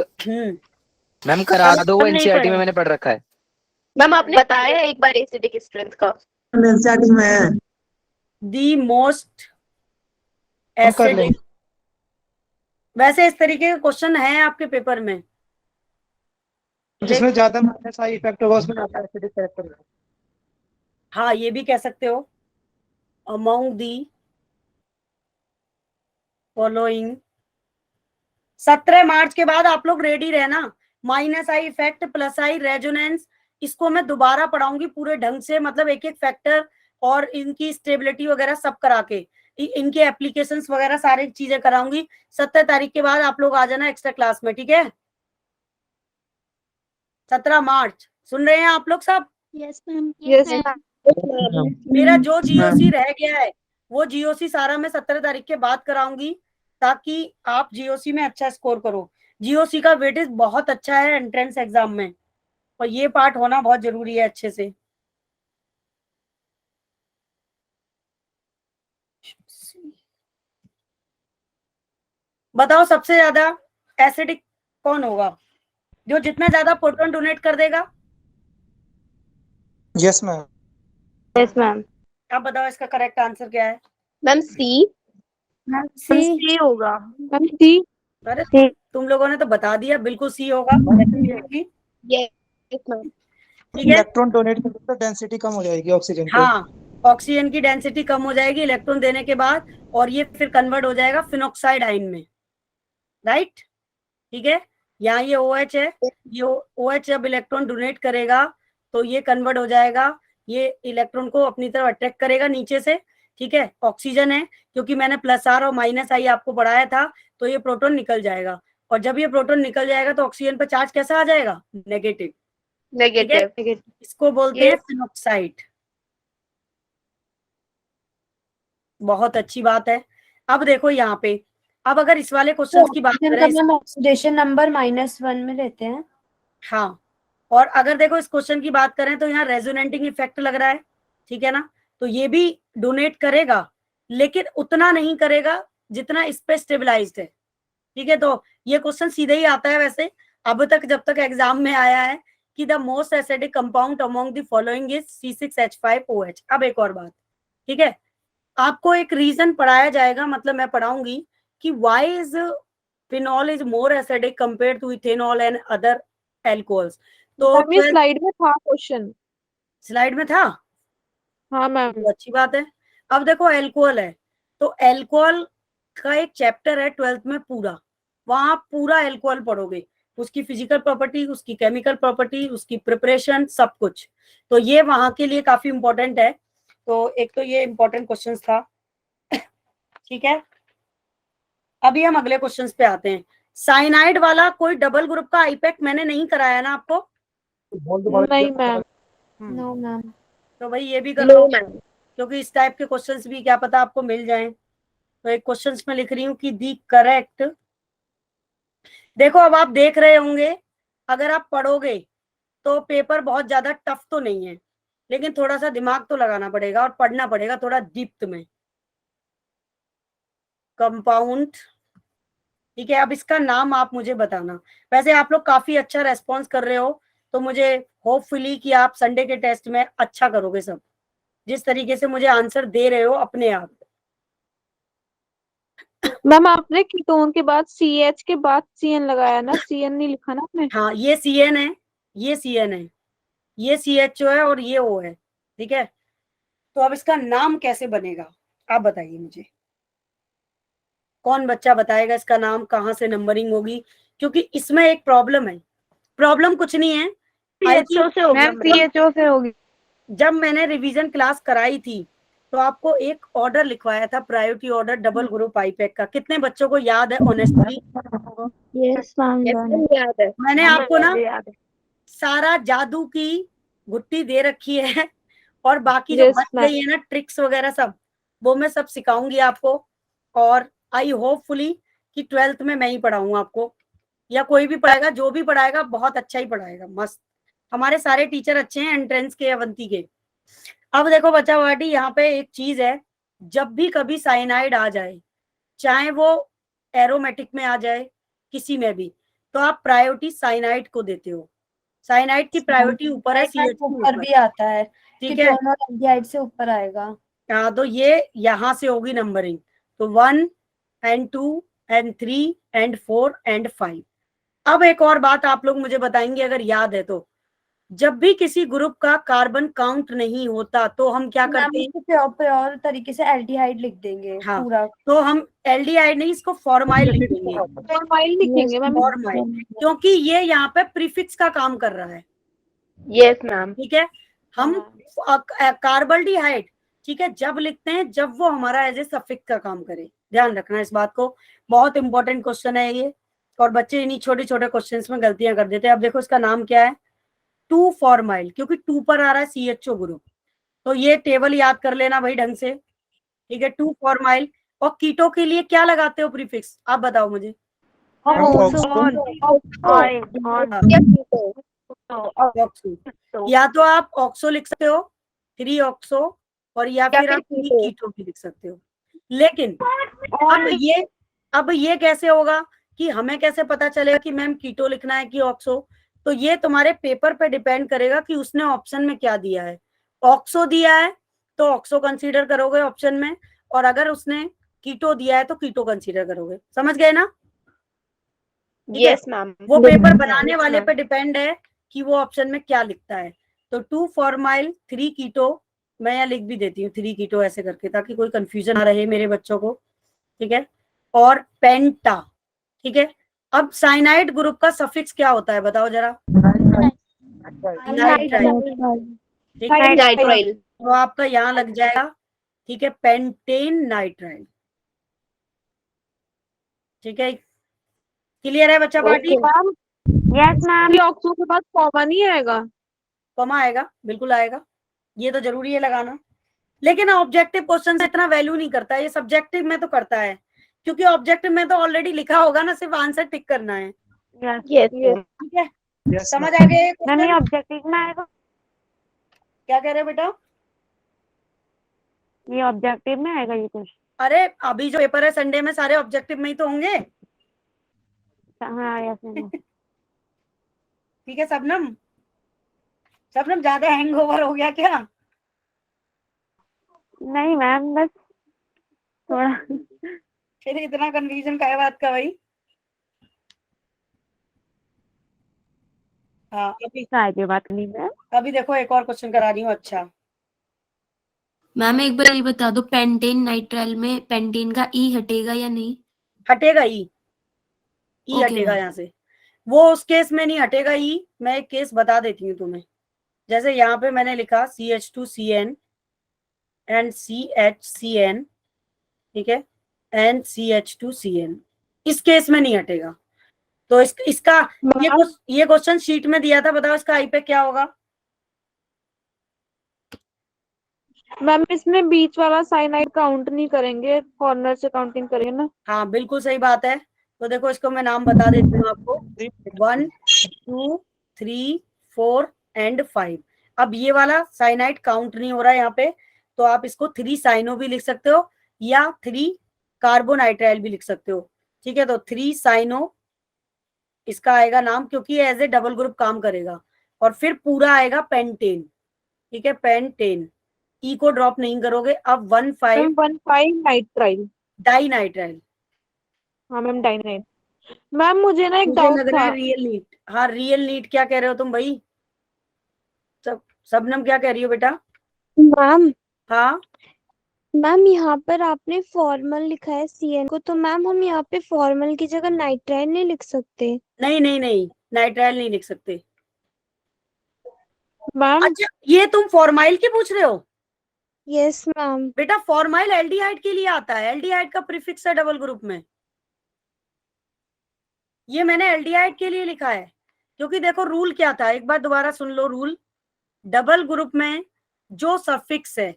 मैम करा दो, वो एनसीईआरटी में मैंने पढ़ रखा है। मैम आपने बताया एक बार एसिडिक स्ट्रेंथ का। एनसीईआरटी में है। दी मोस्ट हम कर एसिडिक, लेंगे। वैसे इस तरीके के क्वेश्चन है आपके पेपर में। जिसमें ज्यादा -I इफेक्ट होगा उसमें ज्यादा एसिडिक कैरेक्टर होगा। हाँ ये भी कह सकते हो, अमॉन्ग दी फॉलोइंग। 17 मार्च के बाद आप लोग रेडी रहना। -I इफेक्ट, +I रेजोनेंस, इसको मैं दोबारा पढ़ाऊंगी पूरे ढंग से, मतलब एक एक फैक्टर और इनकी स्टेबिलिटी वगैरह सब करा के, इनके एप्लीकेशंस वगैरह सारी चीजें कराऊंगी। 17 तारीख के बाद आप लोग आ जाना एक्स्ट्रा क्लास में, ठीक है। 17 मार्च, सुन रहे हैं आप लोग सब? Yes ma'am. यस मेरा जो GOC रह गया है वो GOC सारा मैं 17 तारीख के बाद कराऊंगी, ताकि आप GOC में अच्छा स्कोर करो। GOC का वेटेज बहुत अच्छा है एंट्रेंस एग्जाम में, और ये पार्ट होना बहुत जरूरी है अच्छे से। बताओ सबसे ज्यादा एसिडिक कौन होगा, जो जितना ज्यादा प्रोटॉन डोनेट कर देगा? Yes ma'am. Yes ma'am. आप बताओ इसका करेक्ट आंसर क्या है? मैम सी। सी होगा। मैम सी। अरे तुम लोगों ने तो बता दिया, बिल्कुल C होगा। Yes ma'am. ठीक है, इलेक्ट्रॉन डोनेट करने पर डेंसिटी कम हो जाएगी ऑक्सीजन की। हाँ, ऑक्सीजन की डेंसिटी कम हो जाएगी इलेक्ट्रॉन देने के बाद, और ये फिर कन्वर्ट हो जाएगा फिनॉक्साइड आयन में, राइट। ठीक है, यहाँ ये OH है, ये OH जब इलेक्ट्रॉन डोनेट करेगा तो ये कन्वर्ट हो जाएगा, ये इलेक्ट्रॉन को अपनी तरफ अट्रैक्ट करेगा नीचे से, ठीक है। ऑक्सीजन है, क्योंकि मैंने +R और -I आपको पढ़ाया था, तो ये प्रोटॉन निकल जाएगा, और जब ये प्रोटॉन निकल जाएगा तो ऑक्सीजन पर चार्ज कैसा आ जाएगा? नेगेटिव। नेगेटिव। इसको बोलते हैं फिनॉक्साइड। बहुत अच्छी बात है। अब देखो यहाँ पे, अब अगर इस वाले क्वेश्चन की बात करें, ऑक्सीडेशन नंबर -1 में लेते हैं। हाँ, और अगर देखो इस क्वेश्चन की बात करें तो यहाँ रेजोनेटिंग इफेक्ट लग रहा है, ठीक है ना, तो ये भी डोनेट करेगा, लेकिन उतना नहीं करेगा जितना इस पे स्टेबलाइज्ड है, ठीक है। तो ये क्वेश्चन सीधे ही आता है वैसे, अब तक जब तक एग्जाम में आया है कि the most acidic compound among the following is C6H5OH। अब एक और बात, ठीक है, आपको एक रीजन पढ़ाया जाएगा, मतलब मैं पढ़ाऊंगी कि why is phenol is more acidic compare to ethanol and other alcohols. तो स्लाइड में था क्वेश्चन। स्लाइड में था? हाँ मैम। तो अच्छी बात है। अब देखो एल्कोहल है, तो एल्कोहल का एक चैप्टर है 12th में पूरा, वहां आप पूरा एल्कोहल पढ़ोगे, उसकी फिजिकल प्रॉपर्टी, उसकी केमिकल प्रॉपर्टी, उसकी प्रिपरेशन, सब कुछ। तो ये वहां के लिए काफी इंपॉर्टेंट है। तो एक तो ये इंपॉर्टेंट क्वेश्चन था। ठीक है, अभी हम अगले क्वेश्चंस पे आते हैं। साइनाइड वाला कोई डबल ग्रुप का आईपैक मैंने नहीं कराया ना आपको? नहीं मैम। No ma'am. तो भाई ये भी कर लो, क्योंकि इस टाइप के क्वेश्चंस भी क्या पता आपको मिल जाएं। तो एक क्वेश्चंस में लिख रही हूँ कि दी करेक्ट, देखो अब आप देख रहे होंगे, अगर आप पढ़ोगे तो पेपर बहुत ज्यादा टफ तो नहीं है, लेकिन थोड़ा सा दिमाग तो लगाना पड़ेगा और पढ़ना पड़ेगा थोड़ा डीप में। कंपाउंड, ठीक है, अब इसका नाम आप मुझे बताना। वैसे आप लोग काफी अच्छा रेस्पॉन्स कर रहे हो, तो मुझे होपफुली कि आप संडे के टेस्ट में अच्छा करोगे सब, जिस तरीके से मुझे आंसर दे रहे हो अपने आप। मैम आपने कीटोन के बाद CH के बाद CN लगाया ना, CN नहीं लिखा ना आपने? हाँ, ये CN है, ये CN है, ये CHO है और ये O है। ठीक है, तो अब इसका नाम कैसे बनेगा आप बताइए मुझे, कौन बच्चा बताएगा इसका नाम, कहाँ से नंबरिंग होगी? क्योंकि इसमें एक प्रॉब्लम है, प्रॉब्लम कुछ नहीं है, CHO से होगी मैम CHO से होगी। जब मैंने रिवीजन क्लास कराई थी तो आपको एक ऑर्डर लिखवाया था, priority order double group IUPAC का। कितने बच्चों को याद है ऑनेस्टली? Yes ma'am. याद है। मैंने आपको ना याद है। सारा जादू की गुट्टी दे रखी है, और बाकी जो Yes, बच ma'am. गई है ना ट्रिक्स वगैरह सब, वो मैं सब सिखाऊंगी आपको। और आई होपफुली कि 12th में मैं ही पढ़ाऊंगा आपको, या कोई भी पढ़ाएगा, जो भी पढ़ाएगा बहुत अच्छा ही पढ़ाएगा, मस्त। हमारे सारे टीचर अच्छे हैं एंट्रेंस के, अवंती के। अब देखो बच्चा वाटी, यहाँ पे एक चीज है, जब भी कभी साइनाइड आ जाए, चाहे वो एरोमेटिक में आ जाए, किसी में भी, तो आप प्रायोरिटी साइनाइड को देते हो। साइनाइड की प्रायोरिटी ऊपर है, CH ऊपर भी आता है, ठीक है। कीटोन और एल्डिहाइड से ऊपर आएगा। हाँ, तो ये यहाँ से होगी नंबरिंग, तो 1 and 2 and 3 and 4 and 5। अब एक और बात आप लोग मुझे बताएंगे अगर याद है तो, जब भी किसी ग्रुप का कार्बन काउंट नहीं होता तो हम क्या करते हैं? प्योर तरीके से एल्डिहाइड लिख देंगे हाँ, पूरा। तो हम एल्डिहाइड नहीं, इसको फॉर्माइल लिख देंगे, फॉर्माइल लिखेंगे मैम। फॉर्माइल, क्योंकि ये यहाँ पे प्रीफिक्स का काम कर रहा है। Yes ma'am. ठीक है, हम कार्बल्डिहाइड, ठीक है, जब लिखते हैं जब वो हमारा एज ए सफिक्स का काम करे। ध्यान रखना इस बात को, बहुत इंपॉर्टेंट क्वेश्चन है ये, और बच्चे इन्हीं छोटे छोटे क्वेश्चंस में गलतियां कर देते हैं। अब देखो इसका नाम क्या है, 2 फॉर्माइल, क्योंकि 2 पर आ रहा है CHO ग्रुप, तो ये टेबल याद कर लेना भाई ढंग से। ठीक है, 2 फॉर्माइल। और कीटो के लिए क्या लगाते हो प्रीफिक्स, आप बताओ मुझे? ऑक्सो, या तो आप ऑक्सो लिख सकते हो, 3 ऑक्सो, और या फिर आप 3 कीटो भी लिख सकते हो। लेकिन अब ये कैसे होगा कि हमें कैसे पता चलेगा कि मैम कीटो लिखना है कि ऑक्सो? तो ये तुम्हारे पेपर पे डिपेंड करेगा कि उसने ऑप्शन में क्या दिया है। ऑक्सो दिया है तो ऑक्सो कंसीडर करोगे ऑप्शन में, और अगर उसने कीटो दिया है तो कीटो कंसीडर करोगे। समझ गए ना? Yes ma'am. वो पेपर बनाने वाले पे डिपेंड है कि वो ऑप्शन में क्या लिखता है। तो 2 फॉर्माइल 3 कीटो, मैं यहाँ लिख भी देती हूँ 3 कीटो ऐसे करके, ताकि कोई कंफ्यूजन ना रहे मेरे बच्चों को। ठीक है, और पेंटा। ठीक है, अब साइनाइड ग्रुप का सफिक्स क्या होता है बताओ जरा? नाइट्राइल। ठीक है, नाइट्राइल। तो आपका यहाँ लग जाएगा, ठीक है, पेंटेन नाइट्राइल। ठीक है, क्लियर है बच्चा पार्टी? Yes ma'am. ऑक्सो के बाद कॉमा नहीं आएगा? कॉमा आएगा, बिल्कुल आएगा, ये तो जरूरी है लगाना। लेकिन ऑब्जेक्टिव क्वेश्चन से इतना वैल्यू नहीं करता है, ये सब्जेक्टिव में तो करता है, क्योंकि ऑब्जेक्टिव में तो ऑलरेडी लिखा होगा ना, सिर्फ आंसर टिक करना है। यस। ठीक है, समझ आ गया? मैम ये ऑब्जेक्टिव में आएगा? क्या कह रहे हो बेटा? ये ऑब्जेक्टिव में आएगा ये कुछ? अरे अभी जो पेपर है संडे में, सारे ऑब्जेक्टिव में ही तो होंगे। हाँ यस मैम। ठीक है सबनम, सबनम ज्यादा हैंगओवर हो गया क्या? नहीं मैम, बस थोड़ा। फिर इतना कंफ्यूजन का है बात का भाई? हाँ, शायद ये बात नहीं मैम। अभी देखो एक और क्वेश्चन करा रही हूँ। अच्छा, मैम एक बार ये बता दो, पेंटेन नाइट्राइल में पेंटेन का ई हटेगा या नहीं? हटेगा ई ओके हटेगा मैम। यहाँ से, वो उस केस में नहीं हटेगा ई। मैं एक केस बता देती हूँ तुम्हें। जैसे यहाँ पे मैंने लिखा CH2CN एंड CHCN, ठीक है, एंड CH2CN, इस केस में नहीं हटेगा। तो इसका ये क्वेश्चन शीट में दिया था, बताओ इसका आई पे क्या होगा? मैम इसमें बीच वाला साइनाइड काउंट नहीं करेंगे, कॉर्नर से काउंटिंग करेंगे ना। हाँ बिल्कुल सही बात है। तो देखो इसको मैं नाम बता देती हूँ आपको, 1 2 3 4 एंड 5। अब ये वाला साइनाइड काउंट नहीं हो रहा है यहाँ पे, तो आप इसको 3 साइनो भी लिख सकते हो या 3 कार्बोनाइट्राइल भी लिख सकते हो। ठीक है, तो 3 साइनो इसका आएगा नाम, क्योंकि ये एज ए डबल ग्रुप काम करेगा। और फिर पूरा आएगा पेंटेन, ठीक है, पेंटेन। ई को ड्रॉप नहीं करोगे। अब 1,5 1,5 नाइट्राइल। डाइनाइट्राइल। हाँ मैम डाइनाइट। मैम मुझे ना एक मुझे डाउट लग रहा था। है रियल नीट। हाँ रियल नीट क्या कह रहे हो तुम भाई? सबनम क्या कह रही हो बेटा? मैम हाँ मैम यहाँ पर आपने फॉर्मल लिखा है CN को, तो मैम हम यहाँ पे फॉर्मल की जगह नाइट्राइल नहीं लिख सकते? नहीं नहीं नहीं, नाइट्राइल नहीं लिख सकते। मैम अच्छा ये तुम फॉर्माइल की पूछ रहे हो? Yes ma'am. बेटा फॉर्माइल एल्डिहाइड के लिए आता है, एल्डिहाइड का प्रीफिक्स है डबल ग्रुप में। ये मैंने एल्डिहाइड के लिए लिखा है, क्योंकि देखो रूल क्या था, एक बार दोबारा सुन लो रूल। डबल ग्रुप में जो सफिक्स है,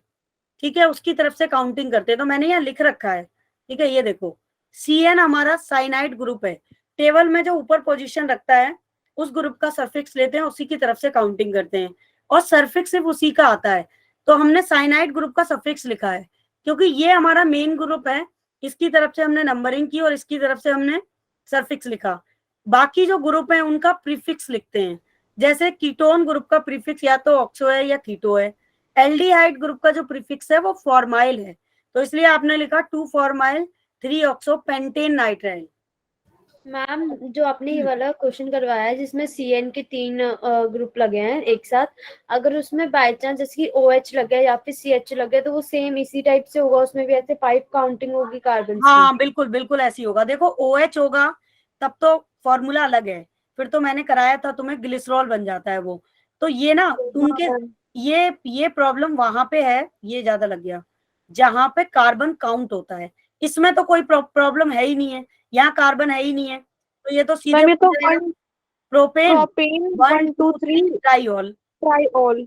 ठीक है, उसकी तरफ से काउंटिंग करते हैं। तो मैंने यहाँ लिख रखा है, ठीक है, ये देखो CN हमारा साइनाइड ग्रुप है, टेबल में जो ऊपर पोजीशन रखता है उस ग्रुप का सफिक्स लेते हैं, उसी की तरफ से काउंटिंग करते हैं, और सफिक्स सिर्फ उसी का आता है। तो हमने साइनाइड ग्रुप का सफिक्स लिखा है, क्योंकि ये हमारा मेन ग्रुप है, इसकी तरफ से हमने नंबरिंग की और इसकी तरफ से हमने सफिक्स लिखा। बाकी जो ग्रुप है उनका प्रीफिक्स लिखते हैं। जैसे कीटोन ग्रुप का प्रीफिक्स या तो ऑक्सो है या कीटो है। एल्डिहाइड ग्रुप का जो प्रीफिक्स है वो फॉर्माइल है, तो इसलिए आपने लिखा 2 formyl 3 oxo pentane nitrile. Ma'am जो आपने ये वाला क्वेश्चन करवाया है जिसमें CN के 3 ग्रुप लगे हैं एक साथ, अगर उसमें बाय चांस जैसे कि OH लगे या फिर CH लगे तो वो सेम इसी टाइप से होगा, उसमें भी ऐसे 5 काउंटिंग होगी कार्बन की? हाँ बिल्कुल बिल्कुल ऐसी होगा। देखो OH होगा तब तो फॉर्मूला अलग है, फिर तो मैंने कराया था तुम्हें, ग्लिसरॉल बन जाता है वो। तो ये ना उनके ये प्रॉब्लम वहां पे है, ये ज्यादा लग गया, जहां पे कार्बन काउंट होता है। इसमें तो कोई प्रॉब्लम है ही नहीं है, यहाँ कार्बन है ही नहीं है, तो ये तो सीधे मैम ये तो प्रोपेन प्रोपेन 1 2 3 ट्राइऑल। ट्राइऑल।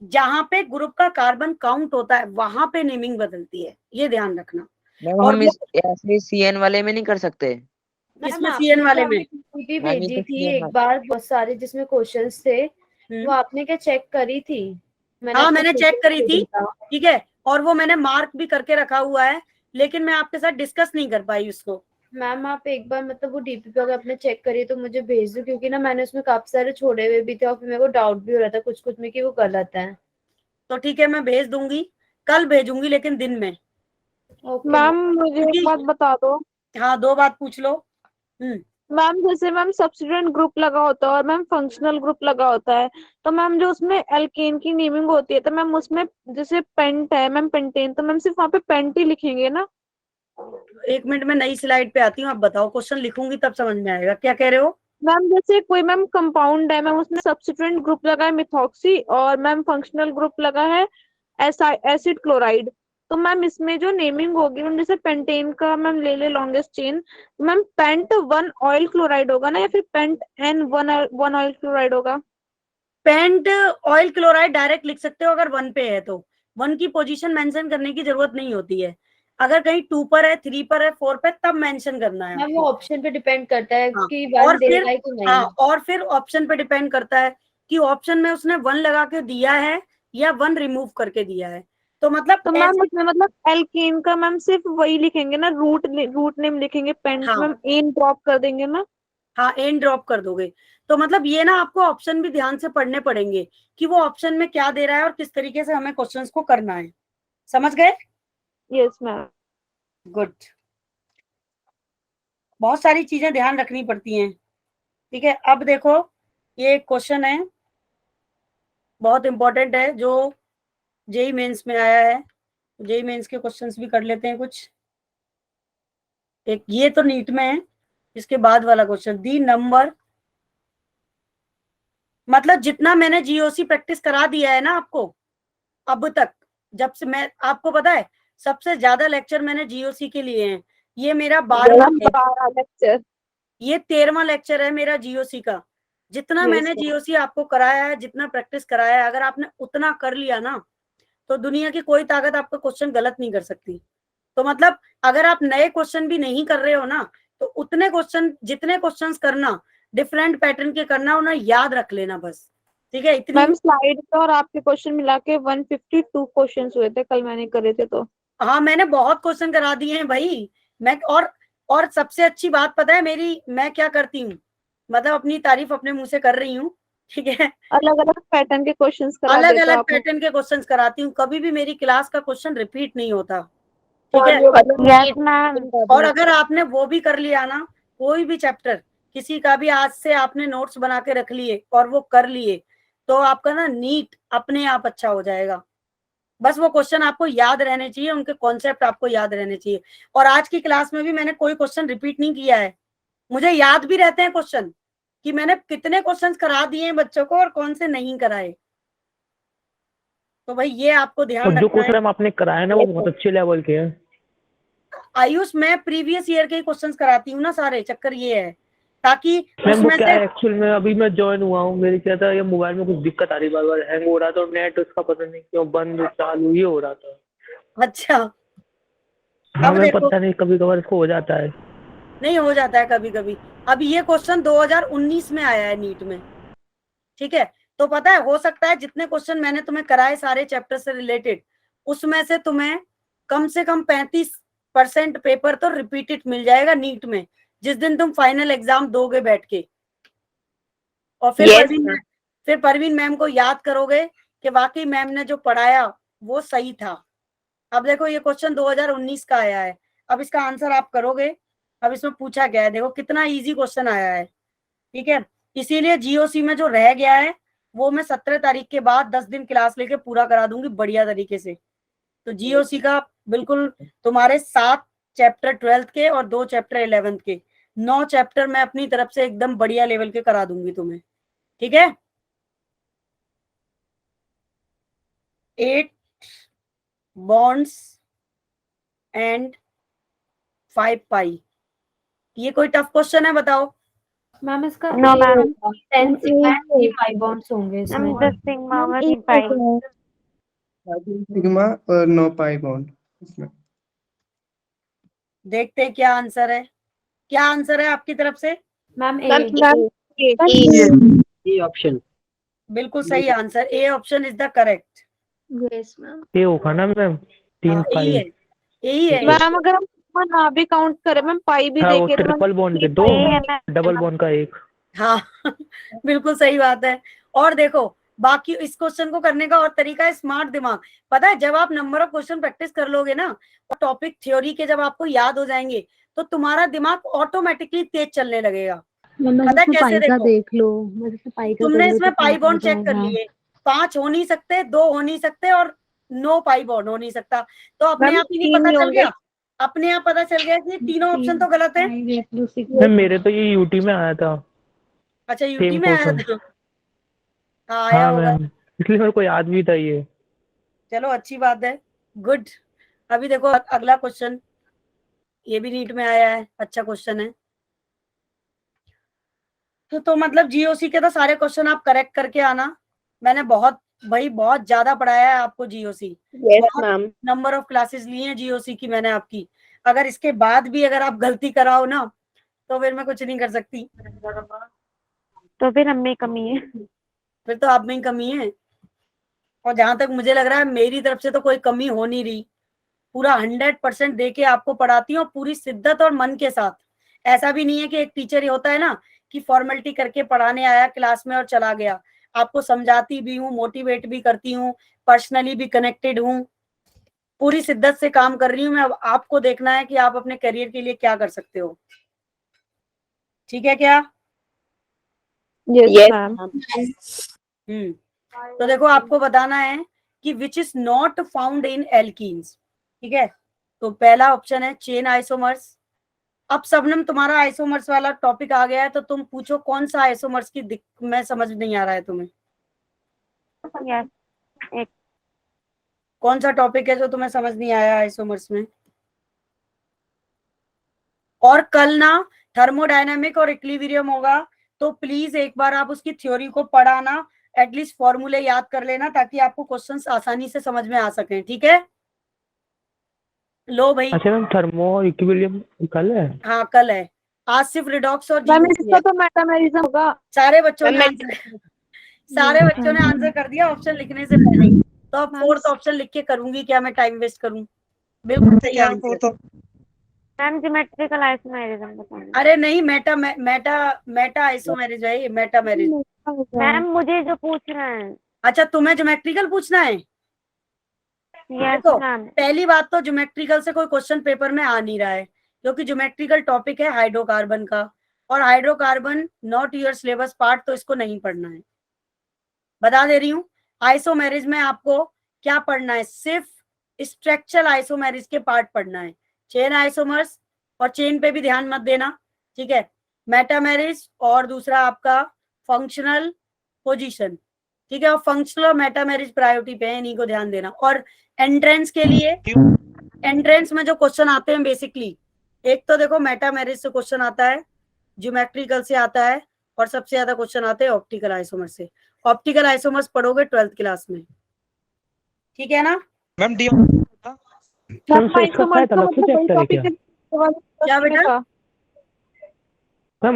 जहां पे ग्रुप का कार्बन काउंट होता है वहां पे नेमिंग बदलती है, ये ध्यान रखना। मैम और हम इस ऐसे CN वाले में नहीं कर सकते? किसमें? मैम CN वाले आपने में? जो PPT मैम ये भेजी तो थी CN एक बार बहुत सारे जिसमें क्वेश्चंस थे, वो आपने क्या चेक करी थी? हाँ आपको मैंने चेक करी थी, भेजा था। ठीक है, और वो मैंने मार्क भी करके रखा हुआ है, लेकिन मैं आपके साथ डिस्कस नहीं कर पाई उसको। मैम आप एक बार मतलब वो DP पे अगर आपने चेक करी तो मुझे भेज दो, क्योंकि ना मैंने उसमें काफी सारे छोड़े हुए भी थे और फिर मेरे को डाउट भी हो रहा था कुछ कुछ में कि वो गलत है। तो ठीक है मैं भेज दूंगी, कल भेजूंगी लेकिन दिन में। ओके मैम मुझे एक बात बता दो। हाँ 2 बात पूछ लो। मैम जैसे मैम सब्स्टिट्यूएंट ग्रुप लगा होता है और मैम फंक्शनल ग्रुप लगा होता है, तो मैम जो उसमें एल्केन की नेमिंग होती है तो मैम उसमें जैसे पेंट है मैम पेंटेन, तो मैम सिर्फ वहाँ पे पेंट ही लिखेंगे ना? 1 मिनट में नई स्लाइड पे आती हूँ, आप बताओ, क्वेश्चन लिखूंगी तब समझ में आएगा, क्या कह रहे हो? मैम जैसे कोई मैम कंपाउंड है, मैम उसमें सब्स्टिट्यूएंट ग्रुप लगा है मिथॉक्सी और मैम फंक्शनल ग्रुप लगा है एसिड क्लोराइड, तो मैम इसमें जो नेमिंग होगी मैम जैसे पेंटेन का मैम ले ले longest chain, ma'am pent 1 yl chloride होगा ना या फिर पेंट N 1 ऑयल क्लोराइड होगा? पेंट ऑयल क्लोराइड डायरेक्ट लिख सकते हो, अगर 1 पे है तो 1 की पोजीशन मेंशन करने की जरूरत नहीं होती है। अगर कहीं 2 पर है, 3 पर है, 4 पे, तब मेंशन करना है। मैम वो ऑप्शन पे डिपेंड करता है हाँ, कि और 1 फिर देगा कि नहीं। हाँ, और फिर ऑप्शन पे डिपेंड करता है कि ऑप्शन में उसने 1 लगा के दिया है या 1 रिमूव करके दिया है। तो मतलब तो मैम उसमें मतलब एल्केन का मैम सिर्फ वही लिखेंगे ना, रूट नेम लिखेंगे, पेंट हाँ मैम एन ड्रॉप कर देंगे ना? हाँ एंड ड्रॉप कर दोगे। तो मतलब ये ना आपको ऑप्शन भी ध्यान से पढ़ने पड़ेंगे कि वो ऑप्शन में क्या दे रहा है और किस तरीके से हमें क्वेश्चंस को करना है। समझ गए? Yes ma'am. गुड। बहुत सारी चीजें ध्यान रखनी पड़ती हैं, ठीक है। अब देखो ये क्वेश्चन है, बहुत इंपॉर्टेंट है, जो जेई मेंस में आया है। जेईई मेंस के क्वेश्चंस भी कर लेते हैं कुछ। एक ये तो नीट में है, इसके बाद वाला क्वेश्चन, दी नंबर, मतलब जितना मैंने जीओसी प्रैक्टिस करा दिया है ना आपको अब तक, जब से मैं, आपको पता है सबसे ज्यादा लेक्चर मैंने जीओसी के लिए हैं। ये मेरा 12वां है, 12 लेक्चर। ये 13वां लेक्चर है मेरा जीओसी का। जितना Yes, मैंने sir. जीओसी आपको कराया है, जितना प्रैक्टिस कराया है, अगर आपने उतना कर लिया ना, तो दुनिया की कोई ताकत आपका क्वेश्चन गलत नहीं कर सकती। तो मतलब अगर आप नए क्वेश्चन भी नहीं कर रहे हो ना, तो उतने क्वेश्चन, जितने क्वेश्चंस करना डिफरेंट पैटर्न के करना, उन्हें याद रख लेना बस, ठीक है। इतनी, मैम स्लाइड पे और आपके क्वेश्चन मिला के 152 क्वेश्चंस हुए थे कल मैंने करे थे तो। हाँ मैंने बहुत क्वेश्चन करा दिए हैं भाई। मैं और सबसे अच्छी बात पता है मेरी, मैं क्या करती हूँ, मतलब अपनी तारीफ अपने मुंह से कर रही हूँ, ठीक है। अलग अलग पैटर्न के क्वेश्चंस करा अलग देते हो अलग आपने। पैटर्न के क्वेश्चंस कराती हूँ, कभी भी मेरी क्लास का क्वेश्चन रिपीट नहीं होता, ठीक है। Yes ma'am. और अगर आपने वो भी कर लिया ना, कोई भी चैप्टर किसी का भी आज से आपने नोट्स बना के रख लिए और वो कर लिए, तो आपका ना नीट अपने आप अच्छा हो जाएगा। बस वो क्वेश्चन आपको याद रहने चाहिए, उनके कॉन्सेप्ट आपको याद रहने चाहिए। और आज की क्लास में भी मैंने कोई क्वेश्चन रिपीट नहीं किया है, मुझे याद भी रहते हैं क्वेश्चन कि मैंने कितने क्वेश्चंस करा दिए हैं बच्चों को और कौन से नहीं कराए। तो भाई ये आपको ध्यान और जो रखना है। क्वेश्चन आपने कराए ना वो बहुत अच्छे लेवल के हैं। आयुष, मैं प्रीवियस ईयर के क्वेश्चंस कराती हूँ ना सारे, चक्कर ये है ताकि मैम वो उसमें क्या से, है एक्चुअल में, अभी मैं ज्वाइन हुआ हूँ, मेरी क्या था, ये मोबाइल में कुछ दिक्कत आ रही, बार बार हैंग हो रहा था और नेट उसका पता नहीं क्यों बंद चालू ही हो रहा था। अच्छा हाँ अब मैं देखो, पता नहीं, कभी कभार इसको हो जाता है। नहीं हो जाता है कभी कभी। अब ये क्वेश्चन 2019 में आया है नीट में, ठीक है। तो पता है, हो सकता है जितने क्वेश्चन मैंने तुम्हें कराए सारे चैप्टर से रिलेटेड, उसमें से तुम्हें कम से कम 35% पेपर तो रिपीटेड मिल जाएगा नीट में, जिस दिन तुम फाइनल एग्जाम दोगे बैठ के। और फिर परवीन मैम को याद करोगे कि वाकई मैम ने जो पढ़ाया वो सही था। अब देखो ये क्वेश्चन 2019 का आया है, अब इसका आंसर आप करोगे। अब इसमें पूछा गया है, देखो कितना इजी क्वेश्चन आया है, ठीक है। इसीलिए जीओसी में जो रह गया है वो मैं 17 तारीख के बाद 10 दिन क्लास लेके पूरा करा दूंगी बढ़िया तरीके से। तो जीओसी का बिल्कुल तुम्हारे 7 चैप्टर 12th के और 2 चैप्टर 11th के, 9 चैप्टर मैं अपनी तरफ से एकदम बढ़िया लेवल के करा दूंगी तुम्हें, ठीक है। 8 बॉन्ड्स एंड 5 पाई, ये कोई टफ क्वेश्चन है बताओ। मैम इसका No, ma'am. 10 सिग्मा 5 बॉन्ड्स होंगे मैम इसमें। 10 सिग्मा और 3 पाई। सिग्मा और 9 पाई बॉन्ड इसमें। देखते हैं क्या आंसर है, क्या आंसर है आपकी तरफ से। Ma'am A option. बिल्कुल सही answer, A option is the correct. Yes ma'am. ये होगा ना मैम 3 हाँ, यही पाई। है, यही है। मैम अगर हम सिग्मा ना भी काउंट करें मैम पाई भी हाँ वो देखे तो ट्रिपल बॉन्ड के 2, डबल बॉन्ड का 1। हाँ बिल्कुल सही बात है। और देखो बाकी इस क्वेश्चन को करने का और तरीका है स्मार्ट दिमाग। पता है जब आप नंबर ऑफ क्वेश्चन प्रैक्टिस कर लोगे ना और टॉपिक थ्योरी के जब आपको याद हो जाएंगे, तो तुम्हारा दिमाग ऑटोमेटिकली तेज चलने लगेगा। पता है कैसे, देखो देख लो, तुमने इसमें पाई बॉन्ड चेक कर लिए, 5 हो नहीं सकते, 2 हो नहीं सकते और 9 पाई बॉन्ड हो नहीं सकता। तो अपने मैम आप ही नहीं 3 पता ही चल होंगे। गया, अपने आप पता चल गया कि तीनों ऑप्शन तो गलत है। मैम मेरे तो ये यूटी में आया था। अच्छा यूटी सेम में आया क्वेश्चन। था, हाँ आया हाँ होगा। मैम, इसलिए मेरे को याद भी था ये। चलो अच्छी बात है, गुड। अभी देखो अगला क्वेश्चन, ये भी नीट में आया है, अच्छा क्वेश्चन है। तो मतलब जीओसी के तो सारे क्वेश्चन आप करेक्ट करके आना। मैंने बहुत भाई बहुत ज्यादा पढ़ाया है आपको जीओसी, बहुत नंबर ऑफ क्लासेस ली हैं जीओसी की मैंने आपकी। अगर इसके बाद भी अगर आप गलती कराओ ना, तो फिर मैं कुछ नहीं कर सकती, तो फिर हमें कमी है। फिर तो आप में ही कमी है। और जहां तक मुझे लग रहा है मेरी तरफ से तो कोई कमी हो नहीं रही, पूरा 100% दे के आपको पढ़ाती हूँ, पूरी शिद्दत और मन के साथ। ऐसा भी नहीं है कि एक टीचर ही होता है ना कि फॉर्मेलिटी करके पढ़ाने आया क्लास में और चला गया। आपको समझाती भी हूँ, मोटिवेट भी करती हूँ, पर्सनली भी कनेक्टेड हूँ, पूरी शिद्दत से काम कर रही हूँ मैं। अब आपको देखना है कि आप अपने करियर के लिए क्या कर सकते हो, ठीक है क्या। Yes ma'am. तो देखो आपको बताना है कि which is not found in alkenes. ठीक है, तो पहला ऑप्शन है चेन आइसोमर्स। अब सबनम तुम्हारा आइसोमर्स वाला टॉपिक आ गया है, तो तुम पूछो कौन सा आइसोमर्स की मैं समझ नहीं आ रहा है तुम्हें, यस कौन सा टॉपिक है जो तुम्हें समझ नहीं आया आइसोमर्स में। और कल ना थर्मोडायनामिक और इक्विलिब्रियम होगा, तो प्लीज एक बार आप उसकी थ्योरी को पढ़ाना, एटलीस्ट फॉर्मूले याद कर लेना, ताकि आपको क्वेश्चंस आसानी से समझ में आ सकें। ठीक है, लो भाई। अच्छा मैम, थर्मो और इक्विलिब्रियम कल है? हाँ कल है, आज सिर्फ रिडॉक्स और मैम GOC इसका है। तो मेटामेरिज्म होगा। सारे बच्चों ने मैम सारे बच्चों ने आंसर कर दिया ऑप्शन लिखने से पहले ही। तो अब फोर्थ ऑप्शन लिख के करूंगी क्या मैं, टाइम वेस्ट करूं? बिल्कुल सही आंसर। मैम ज्योमेट्रिकल आइसोमेरिज्म बताना। अरे नहीं, मेटा आइसोमेरिज है ये, मेटा मैरिज। मैम मुझे जो पूछना है। अच्छा, तुम्हें ज्योमेट्रिकल पूछना है? यस देखो, मैम। पहली बात तो ज्योमेट्रिकल से कोई क्वेश्चन पेपर में आ नहीं रहा है, क्योंकि ज्योमेट्रिकल टॉपिक है हाइड्रोकार्बन का, और hydrocarbon not your syllabus part, तो इसको नहीं पढ़ना है, बता दे रही हूँ। आइसोमेरिज में आपको क्या पढ़ना है, सिर्फ स्ट्रक्चरल आइसोमेरिज के पार्ट पढ़ना है, चेन आइसोमर्स, और चेन पे भी ध्यान मत देना, ठीक है। मेटामेरिज और दूसरा आपका फंक्शनल पोजीशन, ठीक है, और फंक्शनल और मेटामेरिज प्रायोरिटी पे है, इन्हीं को ध्यान देना। और एंट्रेंस के लिए, एंट्रेंस में जो क्वेश्चन आते हैं बेसिकली, एक तो देखो मेटामेरिज से क्वेश्चन आता है, ज्योमेट्रिकल से आता है, और सबसे ज्यादा क्वेश्चन आते हैं ऑप्टिकल आइसोमर्स से। ऑप्टिकल आइसोमर्स पढ़ोगे 12th क्लास में, ठीक है ना मैम डी क्या बेटा? मैम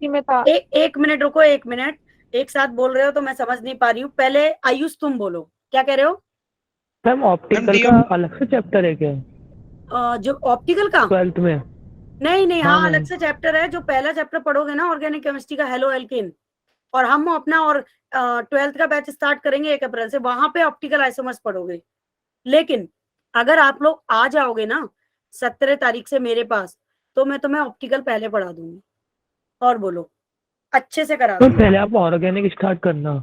में था। एक मिनट रुको, एक मिनट, एक साथ बोल रहे हो तो मैं समझ नहीं पा रही हूँ। पहले आयुष तुम बोलो, क्या कह रहे हो? मैम ऑप्टिकल का अलग से चैप्टर है क्या जो ऑप्टिकल का 12th में? नहीं, हाँ, हाँ अलग से चैप्टर है। जो पहला चैप्टर पढ़ोगे ना ऑर्गेनिक केमिस्ट्री का, हेलो एल्किन, और हम अपना और 12th का बैच स्टार्ट करेंगे 1 अप्रैल से, वहां पे ऑप्टिकल आइसोमर्स पढ़ोगे। लेकिन अगर आप लोग आ जाओगे ना 17 तारीख से मेरे पास, तो मैं तुम्हें ऑप्टिकल पहले पढ़ा दूंगी, और बोलो अच्छे से करा दूंगी। पहले आप ऑर्गेनिक स्टार्ट करना,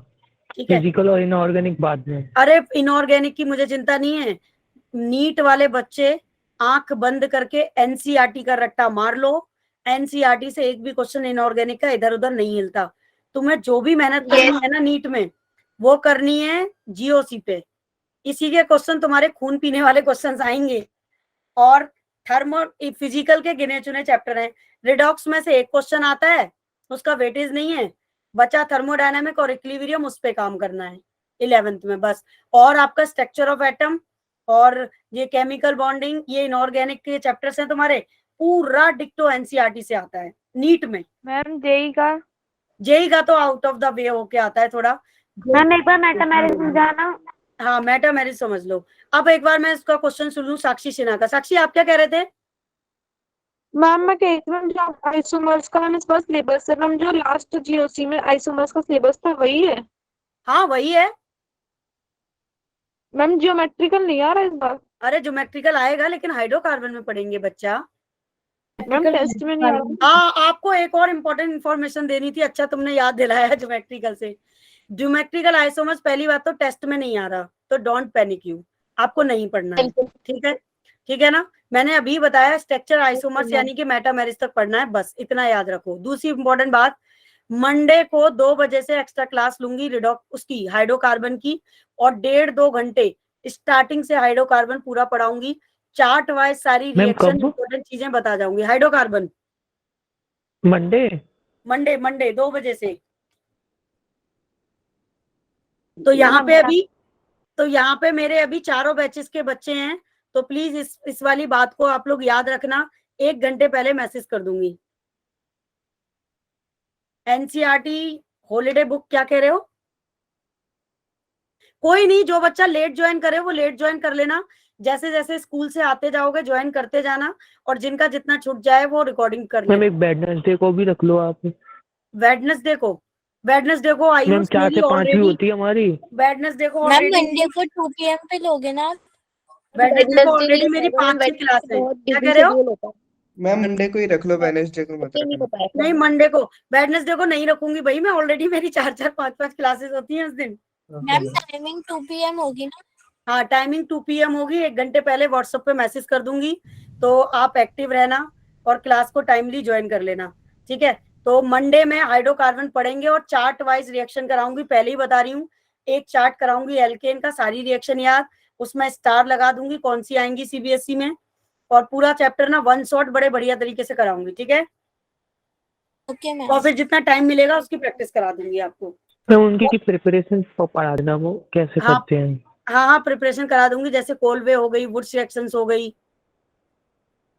ठीक है, फिजिकल और इनऑर्गेनिक बाद में। अरे इनऑर्गेनिक की मुझे चिंता नहीं है, नीट वाले बच्चे आंख बंद करके एनसीईआरटी का रट्टा मार लो, एनसीईआरटी से एक भी क्वेश्चन इनऑर्गेनिक का इधर उधर नहीं हिलता। तुम्हें जो भी मेहनत करनी है ना नीट में, वो करनी है जीओसी पे, इसी के क्वेश्चन तुम्हारे खून पीने वाले क्वेश्चंस आएंगे। और थर्मो फिजिकल के गिने चुने चैप्टर हैं, रिडॉक्स में से एक क्वेश्चन आता है, उसका वेटेज नहीं है, बचा थर्मोडायनामिक और इक्विलिब्रियम, उस पे काम करना है 11th में बस। और आपका स्ट्रक्चर ऑफ एटम और ये केमिकल बॉन्डिंग, ये इनऑर्गेनिक के चैप्टर्स हैं तुम्हारे, पूरा डिक्टो एनसीईआरटी से आता है नीट में। मैम जेई का तो आउट ऑफ द वे होके आता है थोड़ा। मैम एक बार मेटामेरिज्म समझाना। हाँ मेटामेरिज समझ लो। अब एक बार मैं इसका क्वेश्चन सुन लूं साक्षी सिन्हा का। साक्षी आप क्या कह रहे थे? मैम मैं कह रही थी मैम, जो आइसोमर्स का मैम इस बार सिलेबस है मैम, जो लास्ट जीओसी में आइसोमर्स का सिलेबस था वही है? हाँ वही है मैम, जियोमेट्रिकल नहीं आ रहा इस बार? अरे ज्योमेट्रिकल आएगा, लेकिन हाइड्रोकार्बन में पढ़ेंगे बच्चा, मैम टेस्ट में नहीं आ रहा। हाँ आपको एक और इम्पोर्टेंट इन्फॉर्मेशन देनी थी, अच्छा तुमने याद दिलाया ज्योमेट्रिकल से। ज्योमेट्रिकल आइसोमर्स पहली बात तो टेस्ट में नहीं आ रहा, तो डोंट पैनिक यू, आपको नहीं पढ़ना है, ठीक है ना। मैंने अभी बताया स्ट्रक्चर आइसोमर्स यानी कि मेटामेरिज तक पढ़ना है, बस इतना याद रखो। दूसरी इंपॉर्टेंट बात, मंडे को 2 बजे से एक्स्ट्रा क्लास लूंगी उसकी हाइड्रोकार्बन की, और 1.5-2 घंटे स्टार्टिंग से हाइड्रोकार्बन पूरा पढ़ाऊंगी, चार्ट वाइज सारी रिएक्शन इंपॉर्टेंट चीजें बता जाऊंगी। हाइड्रोकार्बन मंडे 2 बजे से। तो यहाँ पे मेरे अभी 4 बैचेस के बच्चे हैं, तो प्लीज इस वाली बात को आप लोग याद रखना, 1 घंटे पहले मैसेज कर दूंगी। एनसीईआरटी हॉलीडे बुक क्या कह रहे हो? कोई नहीं, जो बच्चा लेट ज्वाइन करे वो लेट ज्वाइन कर लेना, जैसे जैसे स्कूल से आते जाओगे ज्वाइन करते जाना, और जिनका जितना छूट जाए वो रिकॉर्डिंग कर लेना। मैम एक वेडनेसडे को भी रख लो आप। वेडनेसडे को आयुष 4 से 5 भी होती है हमारी। वेडनेसडे को मैम मंडे को 2 PM पे लोगे ना? वेडनेसडे को ऑलरेडी मेरी 5-6 क्लास है। क्या कह रहे हो? मैम मंडे को ही रख लो, वेडनेसडे को मत रखना। नहीं मंडे को, वेडनेसडे को नहीं रखूंगी भाई मैं, ऑलरेडी मेरी 4-4 5-5 क्लासेस होती हैं उस दिन। मैम टाइमिंग 2 PM होगी ना? हाँ, टाइमिंग 2 PM होगी, 1 घंटे पहले व्हाट्सएप पे मैसेज कर दूंगी, तो आप एक्टिव रहना और क्लास को टाइमली ज्वाइन कर लेना, ठीक है। तो मंडे में हाइड्रोकार्बन पढ़ेंगे और चार्ट वाइज रिएक्शन कराऊंगी, पहले ही बता रही हूँ। एक चार्ट कराऊंगी एल्केन का, सारी रिएक्शन याद, उसमें स्टार लगा दूंगी कौन सी आएंगी सीबीएसई में, और पूरा चैप्टर ना वन शॉट बड़े बढ़िया तरीके से कराऊंगी, ठीक है। Okay ma'am. और फिर जितना टाइम मिलेगा उसकी प्रैक्टिस करा दूंगी आपको। मैं उनकी प्रिपरेशन पढ़ा देना, वो कैसे हाँ करते हैं। हाँ, प्रिपरेशन करा दूंगी, जैसे कोलवे हो गई, वुड्स रिएक्शंस हो गई,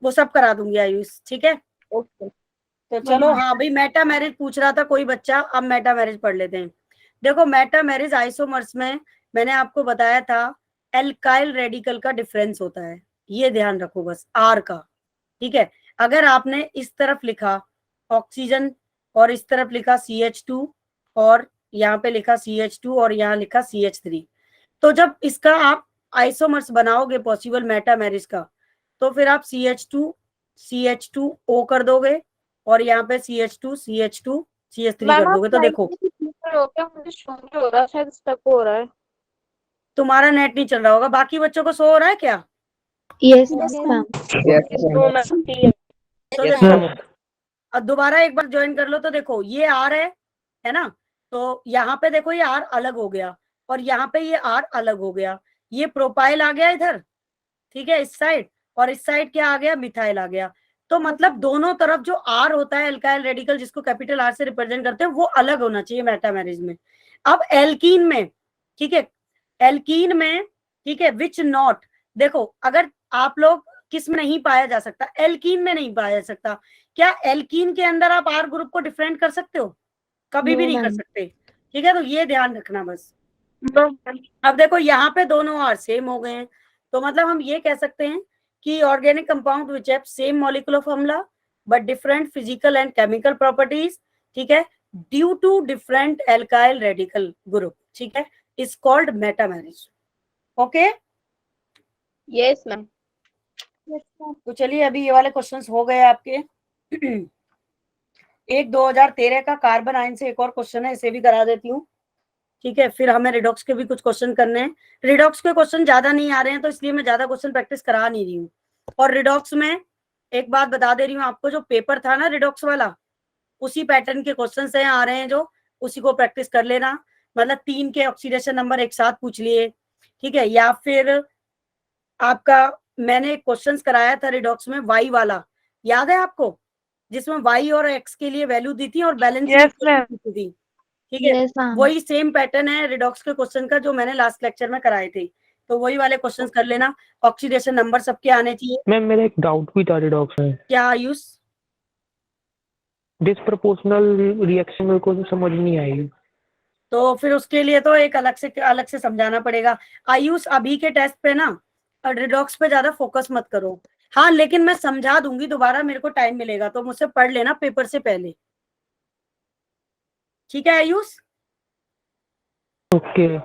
वो सब करा दूंगी आयुष, ठीक है। ओके। तो चलो, हाँ भाई, मेटा मैरिज पूछ रहा था कोई बच्चा, अब मेटा मैरिज पढ़ लेते हैं। देखो, मेटा मैरिज आइसोमर्स में मैंने आपको बताया था एल्काइल रेडिकल का डिफरेंस होता है, ये ध्यान रखो बस, आर का, ठीक है। अगर आपने इस तरफ लिखा ऑक्सीजन और इस तरफ लिखा CH2 और यहाँ पे लिखा CH2 और यहाँ लिखा CH3, तो जब इसका आप आइसोमर्स बनाओगे पॉसिबल मेटा मैरिज का, तो फिर आप CH2 कर दोगे और यहाँ पे CH3 कर दोगे। तो देखो, मुझे शो नहीं हो रहा, शायद स्टक हो रहा है। तुम्हारा नेट नहीं चल रहा होगा, बाकी बच्चों को शो हो रहा है क्या? Yes ma'am. तो देखो, अब दोबारा एक बार ज्वाइन कर लो, तो देखो ये आर है ना, तो यहाँ पे देखो ये आर अलग हो गया और यहाँ पे ये आर अलग हो गया, ये प्रोपाइल आ गया इधर, ठीक है, इस साइड, और इस साइड क्या आ गया, मिथाइल आ गया। तो मतलब दोनों तरफ जो आर होता है एल्काइल रेडिकल, जिसको कैपिटल आर से रिप्रेजेंट करते हैं, वो अलग होना चाहिए मेटा मैरिज में। अब एल्कीन में, ठीक है, एल्कीन में, ठीक है, विच नॉट, देखो अगर आप लोग किस में नहीं पाया जा सकता, एल्कीन में नहीं पाया जा सकता, क्या एल्कीन के अंदर आप आर ग्रुप को डिफरेंट कर सकते हो? कभी भी नहीं कर सकते, ठीक है, तो ये ध्यान रखना बस। अब देखो यहाँ पे दोनों आर सेम हो गए हैं, तो मतलब हम ये कह सकते हैं कि organic compound which have same molecular formula but different physical and chemical properties, ठीक है, due to different alkyl radical group, ठीक है, is called metamerism. Okay, yes ma'am. तो चलिए अभी ये वाले क्वेश्चंस हो गए आपके। एक 2013 का कार्बन आयन से एक और क्वेश्चन है, इसे भी करा देती हूँ, ठीक है। फिर हमें रिडॉक्स के भी कुछ क्वेश्चन करने हैं, रिडॉक्स के क्वेश्चन ज्यादा नहीं आ रहे हैं, तो इसलिए मैं ज्यादा क्वेश्चन प्रैक्टिस करा नहीं रही हूँ। और रिडॉक्स में एक बात बता दे रही हूँ आपको, जो पेपर था ना रिडॉक्स वाला, उसी पैटर्न के क्वेश्चन से आ रहे हैं, जो उसी को प्रैक्टिस कर लेना, मतलब 3 के ऑक्सीडेशन नंबर एक साथ पूछ लिए, ठीक है। या फिर आपका मैंने क्वेश्चंस कराया था रिडॉक्स में वाई वाला, याद है आपको, जिसमें वाई और एक्स के लिए वैल्यू दी थी और बैलेंस थी, ठीक है। वही सेम पैटर्न है रिडॉक्स के क्वेश्चन का जो मैंने लास्ट लेक्चर में कराए थे, तो वही वाले क्वेश्चंस कर लेना। ऑक्सीडेशन नंबर सबके आने चाहिए। मैम मेरा एक डाउट भी था रिडॉक्स में, क्या आयुष? डिस्प्रपोर्शनल रिएक्शन मेरे को तो समझ नहीं आई। तो फिर उसके लिए तो एक अलग से समझाना पड़ेगा। आयुष अभी के टेस्ट पे ना रिडॉक्स पे ज्यादा फोकस मत करो, हाँ, लेकिन मैं समझा दूंगी दोबारा, मेरे को टाइम मिलेगा तो मुझसे पढ़ लेना पेपर से पहले, ठीक है आयुष? ओके।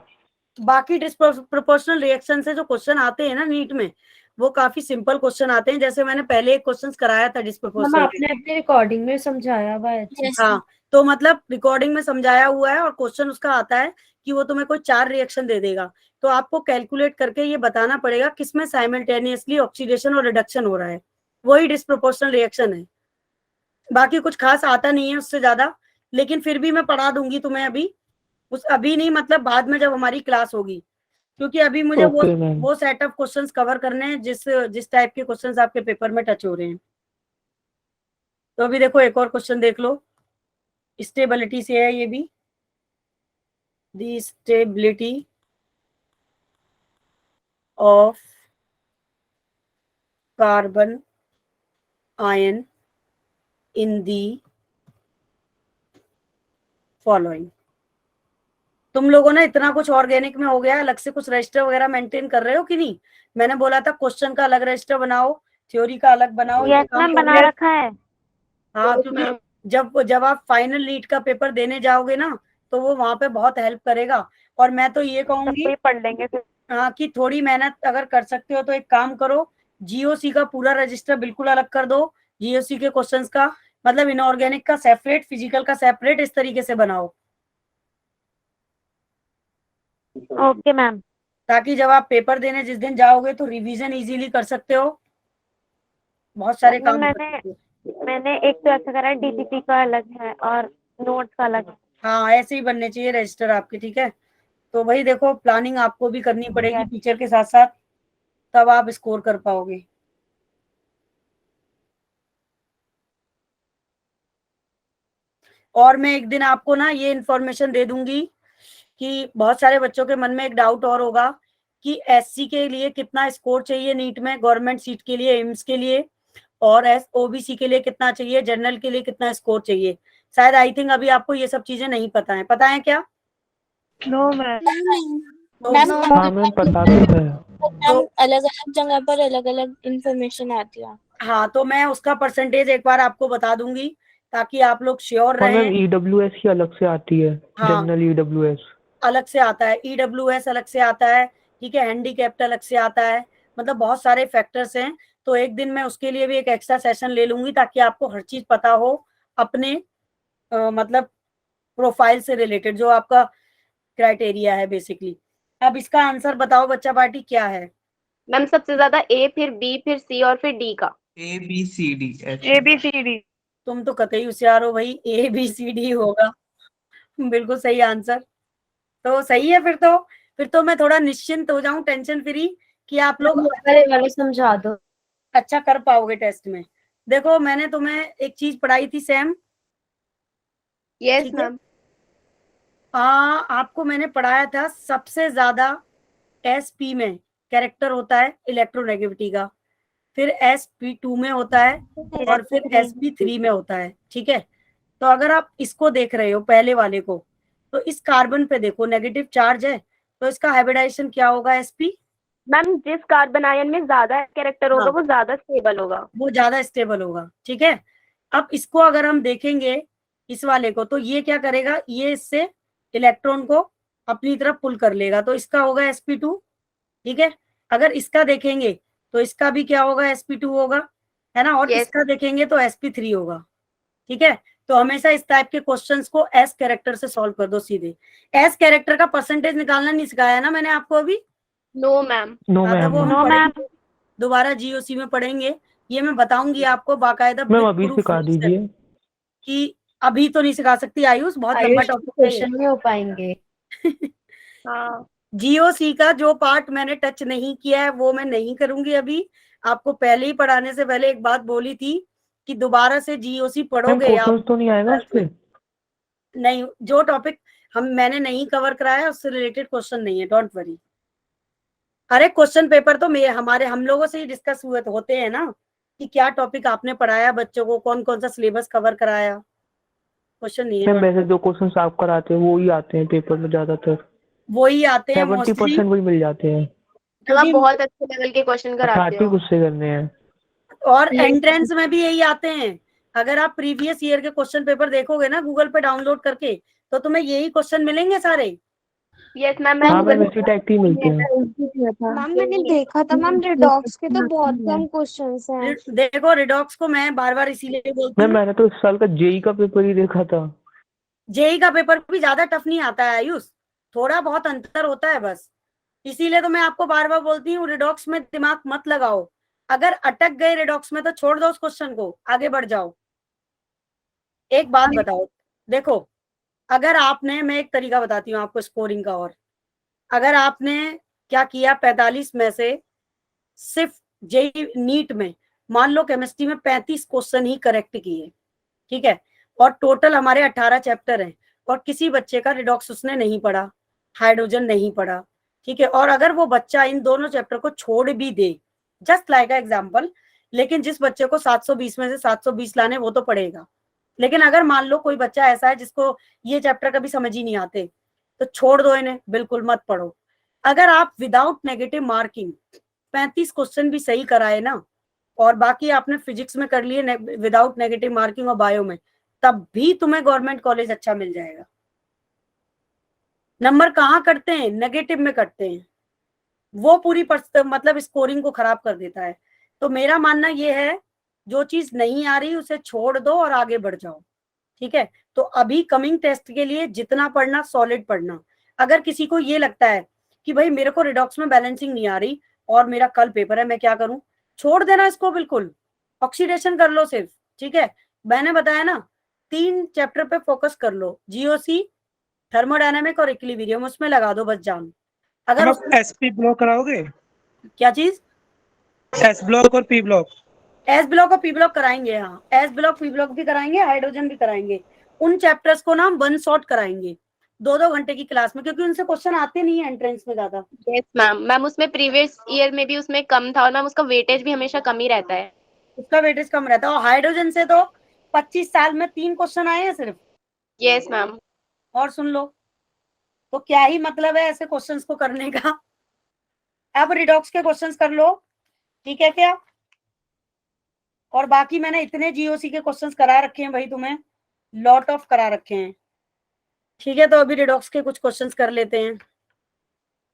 बाकी डिस्प्रोपोर्शनल रिएक्शन से जो क्वेश्चन आते हैं ना नीट में, वो काफी सिंपल क्वेश्चन आते हैं, जैसे मैंने पहले एक क्वेश्चन कराया था हम डिस्प्रोपोर्शनल। आपने अपनी रिकॉर्डिंग में समझाया हुआ है। हाँ, तो मतलब रिकॉर्डिंग में समझाया हुआ है और क्वेश्चन उसका आता है कि वो तुम्हें कोई 4 रिएक्शन दे देगा, तो आपको कैलकुलेट करके ये बताना पड़ेगा किसमें साइमल्टेनियसली ऑक्सीडेशन और रिडक्शन हो रहा है, वही डिस्प्रोपोर्शनल रिएक्शन है। बाकी कुछ खास आता नहीं है उससे ज्यादा, लेकिन फिर भी मैं पढ़ा दूंगी तुम्हें अभी, अभी नहीं, मतलब बाद में जब हमारी क्लास होगी, क्योंकि अभी मुझे वो सेट ऑफ क्वेश्चंस कवर करने हैं जिस टाइप के क्वेश्चंस आपके पेपर में टच हो रहे हैं। तो अभी देखो एक और क्वेश्चन देख लो, स्टेबिलिटी से है ये भी, the stability of carbon ion in the following. तुम लोगों ने इतना कुछ ऑर्गेनिक में हो गया, अलग से कुछ रजिस्टर वगैरह मेंटेन कर रहे हो कि नहीं? मैंने बोला था क्वेश्चन का अलग रजिस्टर बनाओ, थ्योरी का अलग बनाओ। यस मैम, बना रखा है। हाँ, क्योंकि जब आप फाइनल लीड का पेपर देने जाओगे ना, तो वो वहां पे बहुत हेल्प करेगा। और मैं तो ये कहूंगी पढ़ लेंगे फिर। हाँ, कि थोड़ी मेहनत अगर कर सकते हो तो एक काम करो, जीओसी का पूरा रजिस्टर बिल्कुल अलग कर दो, जीओसी के क्वेश्चंस का, मतलब इनऑर्गेनिक का सेपरेट, फिजिकल का सेपरेट, इस तरीके से बनाओ, ओके मैम। ताकि जब आप पेपर देने जिस दिन जाओगे तो रिवीजन इजीली कर सकते हो, बहुत सारे काम कर सकते हो। मैंने एक तो ऐसा करा है, डीपीपी का अलग है और नोट्स का अलग है। हाँ, ऐसे ही बनने चाहिए रजिस्टर आपके, ठीक है। तो वही देखो, प्लानिंग आपको भी करनी पड़ेगी टीचर के साथ साथ, तब आप स्कोर कर पाओगे। और मैं एक दिन आपको ना ये इन्फॉर्मेशन दे दूंगी कि बहुत सारे बच्चों के मन में एक डाउट और होगा कि एससी के लिए कितना स्कोर चाहिए नीट में, गवर्नमेंट सीट के लिए, एम्स के लिए, और ओबीसी के लिए कितना चाहिए, जनरल के लिए कितना स्कोर चाहिए। शायद आई थिंक अभी आपको ये सब चीजें नहीं पता है, पता है क्या? No ma'am. तो हाँ मैम पता तो है। अलग अलग जगह पर अलग अलग इंफॉर्मेशन आती है। हाँ, तो मैं उसका परसेंटेज एक बार आपको बता दूंगी ताकि आप लोग श्योर हाँ मैम रहें। ईडब्ल्यूएस की अलग से आती है, हाँ, जनरल ईडब्ल्यूएस अलग से आता है, ईडब्ल्यूएस अलग से आता है, ठीक है, हैंडीकैप्ड अलग से आता है, मतलब बहुत सारे फैक्टर्स हैं। तो एक दिन मैं उसके लिए भी एक एक्स्ट्रा सेशन ले लूंगी ताकि आपको हर चीज पता हो अपने मतलब प्रोफाइल से रिलेटेड, जो आपका क्राइटेरिया है बेसिकली। अब इसका आंसर बताओ बच्चा पार्टी क्या है? मैम सबसे ज्यादा ए, फिर बी, फिर सी और फिर डी का। ABCD ABCD। तुम तो कतई होशियार हो भाई, ABCD होगा बिल्कुल सही आंसर। तो सही है, फिर तो मैं थोड़ा निश्चिंत हो जाऊं, टेंशन फ्री, कि आप लोग अरे वाले समझा दो। अच्छा कर पाओगे टेस्ट में। देखो, मैंने तुम्हें एक चीज पढ़ाई थी सैम, यस ठीक है। मैम। आपको मैंने पढ़ाया था सबसे ज्यादा एसपी में कैरेक्टर होता है इलेक्ट्रोनेगेटिविटी का, फिर SP2 में होता है, और फिर SP3 में होता है, ठीक है। तो अगर आप इसको देख रहे हो पहले वाले को, तो इस कार्बन पे देखो नेगेटिव चार्ज है, तो इसका हाइब्रिडाइजेशन क्या होगा? SP। मैम जिस कार्बन आयन में ज्यादा कैरेक्टर होगा हाँ, वो ज्यादा स्टेबल होगा। वो ज्यादा स्टेबल होगा, ठीक है। अब इसको अगर हम देखेंगे इस वाले को, तो ये क्या करेगा, ये इससे इलेक्ट्रॉन को अपनी तरफ पुल कर लेगा, तो इसका होगा SP2, ठीक है। अगर इसका देखेंगे तो इसका भी क्या होगा? SP2 होगा, है ना। और Yes. इसका देखेंगे तो SP3 होगा, ठीक है। तो हमेशा इस टाइप के क्वेश्चंस को एस कैरेक्टर से सॉल्व कर दो सीधे। एस कैरेक्टर का परसेंटेज निकालना नहीं सिखाया ना मैंने आपको अभी? No ma'am. नो हाँ, तो मैम। वो हम नो मैम। पढ़ेंगे, दोबारा GOC में पढ़ेंगे। ये मैं बताऊंगी आपको बाकायदा मैम with अभी proof सिखा reason, दीजिए। कि अभी तो नहीं सिखा सकती आयुष, बहुत लंबा आयुष टॉपिक है क्वेश्चन में हो पाएंगे। हाँ GOC का जो पार्ट मैंने टच नहीं किया है वो मैं नहीं करूंगी अभी। आपको पहले ही पढ़ाने से पहले एक बात बोली थी कि दोबारा से GOC मैम पढ़ोगे आप। क्वेश्चंस तो नहीं आएगा उस पे? नहीं, जो टॉपिक मैंने नहीं कवर कराया उससे रिलेटेड क्वेश्चन नहीं है, डोंट वरी। अरे क्वेश्चन पेपर तो हमारे हम लोगों से ही डिस्कस हुए तो होते हैं ना, कि क्या टॉपिक आपने पढ़ाया बच्चों को, कौन कौन सा सिलेबस कवर कराया, क्वेश्चन नहीं है। मैम वैसे जो क्वेश्चंस आप कराते हैं वो ही आते हैं पेपर में ज्यादातर, वो ही आते हैं 70% मोस्टली, वही मिल जाते हैं। आप बहुत अच्छे लेवल के क्वेश्चन कराते 30 हो। गुस्से करने हैं। और एंट्रेंस में भी यही आते हैं। अगर आप प्रीवियस ईयर के क्वेश्चन पेपर देखोगे ना गूगल पे डाउनलोड करके, तो तुम्हें यही क्वेश्चन मिलेंगे सारे। Yes ma'am. हाँ मैम इसी टाइप की मिलते हैं। मैम मैंने देखा था मैम, रिडॉक्स के तो बहुत कम क्वेश्चंस हैं। देखो, रिडॉक्स को मैं बार बार इसीलिए बोलती मैम हूँ, मैंने तो इस साल का जेई का पेपर ही देखा था। जेई का पेपर भी ज्यादा टफ नहीं आता है आयुष, थोड़ा बहुत अंतर होता है बस। इसीलिए तो मैं आपको बार बार बोलती हूँ रिडॉक्स में दिमाग मत लगाओ। अगर अटक गए रिडॉक्स में तो छोड़ दो उस क्वेश्चन को, आगे बढ़ जाओ। एक बात बताओ, देखो, अगर आपने, मैं एक तरीका बताती हूँ आपको स्कोरिंग का, और अगर आपने क्या किया, 45 में से सिर्फ जेई नीट में मान लो केमिस्ट्री में 35 क्वेश्चन ही करेक्ट किए, ठीक है, और टोटल हमारे 18 चैप्टर हैं, और किसी बच्चे का रिडॉक्स उसने नहीं पढ़ा, हाइड्रोजन नहीं पढ़ा, ठीक है, और अगर वो बच्चा इन दोनों चैप्टर को छोड़ भी दे, जस्ट लाइक एग्जाम्पल, लेकिन जिस बच्चे को 720 में से 720 लाने वो तो पढ़ेगा। लेकिन अगर मान लो कोई बच्चा ऐसा है जिसको ये चैप्टर कभी समझ ही नहीं आते, तो छोड़ दो इन्हें, बिल्कुल मत पढ़ो। अगर आप विदाउट नेगेटिव मार्किंग 35 क्वेश्चन भी सही कराए ना, और बाकी आपने फिजिक्स में कर लिए विदाउट नेगेटिव मार्किंग और बायो में, तब भी तुम्हें गवर्नमेंट कॉलेज अच्छा मिल जाएगा। नंबर कहाँ कटते हैं? नेगेटिव में कटते हैं, वो पूरी मतलब स्कोरिंग को खराब कर देता है। तो मेरा मानना ये है, जो चीज नहीं आ रही उसे छोड़ दो और आगे बढ़ जाओ, ठीक है। तो अभी कमिंग टेस्ट के लिए जितना पढ़ना, सॉलिड पढ़ना। अगर किसी को ये लगता है कि भाई मेरे को रिडॉक्स में बैलेंसिंग नहीं आ रही और मेरा कल पेपर है, मैं क्या करूं, छोड़ देना इसको बिल्कुल, ऑक्सीडेशन कर लो सिर्फ, ठीक है। मैंने बताया ना 3 चैप्टर पे फोकस कर लो, जीओसी, थर्मोडायनामिक और इक्विलिब्रियम, उसमें लगा दो बस जान। अगर आप एसपी ब्लॉक कराओगे? क्या चीज? एस ब्लॉक और पी ब्लॉक? एस ब्लॉक और पी ब्लॉक कराएंगे, हाँ एस ब्लॉक पी ब्लॉक भी कराएंगे, हाइड्रोजन भी कराएंगे। उन चैप्टर्स को ना हम 1 शॉट कराएंगे 2-2 घंटे की क्लास में, क्योंकि उनसे क्वेश्चन आते नहीं है एंट्रेंस में ज्यादा। Yes ma'am. मैम उसमें प्रीवियस ईयर में भी उसमें कम था और मैम उसका वेटेज भी हमेशा कम ही रहता है। उसका वेटेज कम रहता है, और हाइड्रोजन से तो 25 साल में 3 क्वेश्चन आए हैं सिर्फ। Yes ma'am. और सुन लो, तो क्या ही मतलब है ऐसे क्वेश्चंस को करने का। अब रिडॉक्स के क्वेश्चंस कर लो, ठीक है क्या? और बाकी मैंने इतने जीओसी के क्वेश्चंस करा रखे हैं भाई, तुम्हें लॉट ऑफ करा रखे हैं, ठीक है। तो अभी रिडॉक्स के कुछ क्वेश्चंस कर लेते हैं।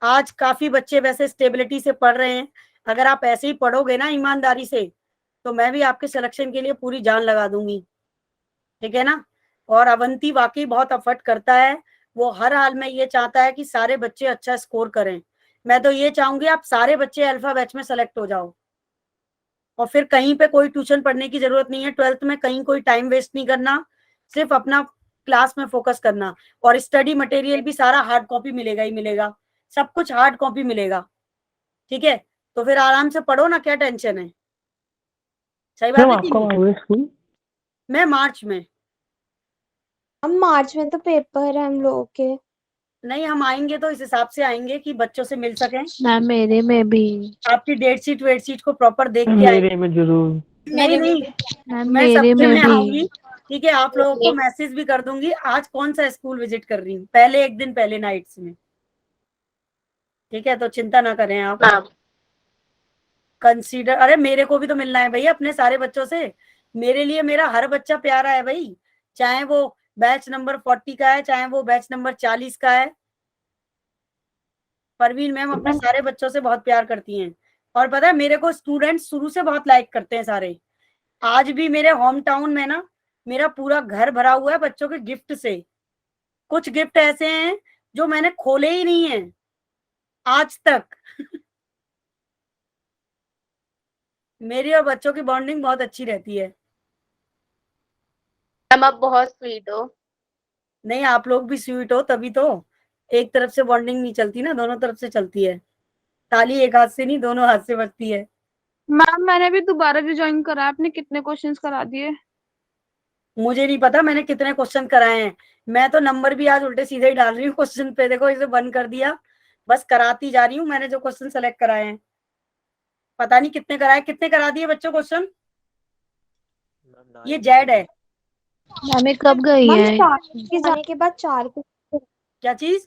आज काफी बच्चे वैसे स्टेबिलिटी से पढ़ रहे हैं, अगर आप ऐसे ही पढ़ोगे ना ईमानदारी से, तो मैं भी आपके सिलेक्शन के लिए पूरी जान लगा दूंगी, ठीक है ना। और अवंती वाकई बहुत एफर्ट करता है, वो हर हाल में ये चाहता है कि सारे बच्चे अच्छा स्कोर करें। मैं तो ये चाहूंगी आप सारे बच्चे अल्फा बैच में सेलेक्ट हो जाओ, और फिर कहीं पे कोई ट्यूशन पढ़ने की जरूरत नहीं है। 12th में कहीं कोई टाइम वेस्ट नहीं करना, सिर्फ अपना क्लास में फोकस करना। और स्टडी मटेरियल भी सारा हार्ड कॉपी मिलेगा ही मिलेगा, सब कुछ हार्ड कॉपी मिलेगा, ठीक है। तो फिर आराम से पढ़ो ना, क्या टेंशन है, सही बात है कि नहीं? मैं मार्च में। हम मार्च में तो पेपर है हम लोगों के। नहीं, हम आएंगे तो इस हिसाब से आएंगे कि बच्चों से मिल सकें। मैम मेरे में भी। आपकी डेट शीट वेट शीट को प्रॉपर देख के मेरे आएंगे। में जरूर। नहीं नहीं, मैम मैं मेरे सबके में में भी। आऊंगी, ठीक है। आप लोगों को मैसेज भी कर दूंगी आज कौन सा स्कूल विजिट कर रही हूँ, पहले एक दिन पहले नाइट्स में, ठीक है। तो चिंता ना करें आप, मैम कंसीडर। अरे मेरे को भी तो मिलना है भाई अपने सारे बच्चों से, मेरे लिए मेरा हर बच्चा प्यारा है भाई, चाहे वो बैच नंबर 40 का है, चाहे वो बैच नंबर 40 का है। परवीन मैम अपने सारे बच्चों से बहुत प्यार करती हैं, और पता है मेरे को स्टूडेंट्स शुरू से बहुत लाइक करते हैं सारे। आज भी मेरे होम टाउन में ना मेरा पूरा घर भरा हुआ है बच्चों के गिफ्ट से। कुछ गिफ्ट ऐसे हैं जो मैंने खोले ही नहीं है आज तक। मेरी और बच्चों की बॉन्डिंग बहुत अच्छी रहती है। मैम आप बहुत स्वीट हो। नहीं, आप लोग भी स्वीट हो, तभी तो। एक तरफ से बॉन्डिंग नहीं चलती ना, दोनों तरफ से चलती है। ताली एक हाथ से नहीं, दोनों हाथ से बजती है। मैम मैंने भी दोबारा रिज्वाइन करा है, आपने कितने क्वेश्चंस करा दिए? मुझे नहीं पता मैंने कितने क्वेश्चन कराए हैं, मैं तो नंबर भी आज उल्टे सीधे ही डाल रही हूँ क्वेश्चन पे। देखो इसे बंद कर दिया, बस कराती जा रही हूँ मैंने जो क्वेश्चन सेलेक्ट कराए हैं। पता नहीं कितने कराए, कितने करा दिए बच्चों क्वेश्चन। ये जेड है। मैम कब गई मैम है? साक्षी के जाने के बाद 4 क्या चीज?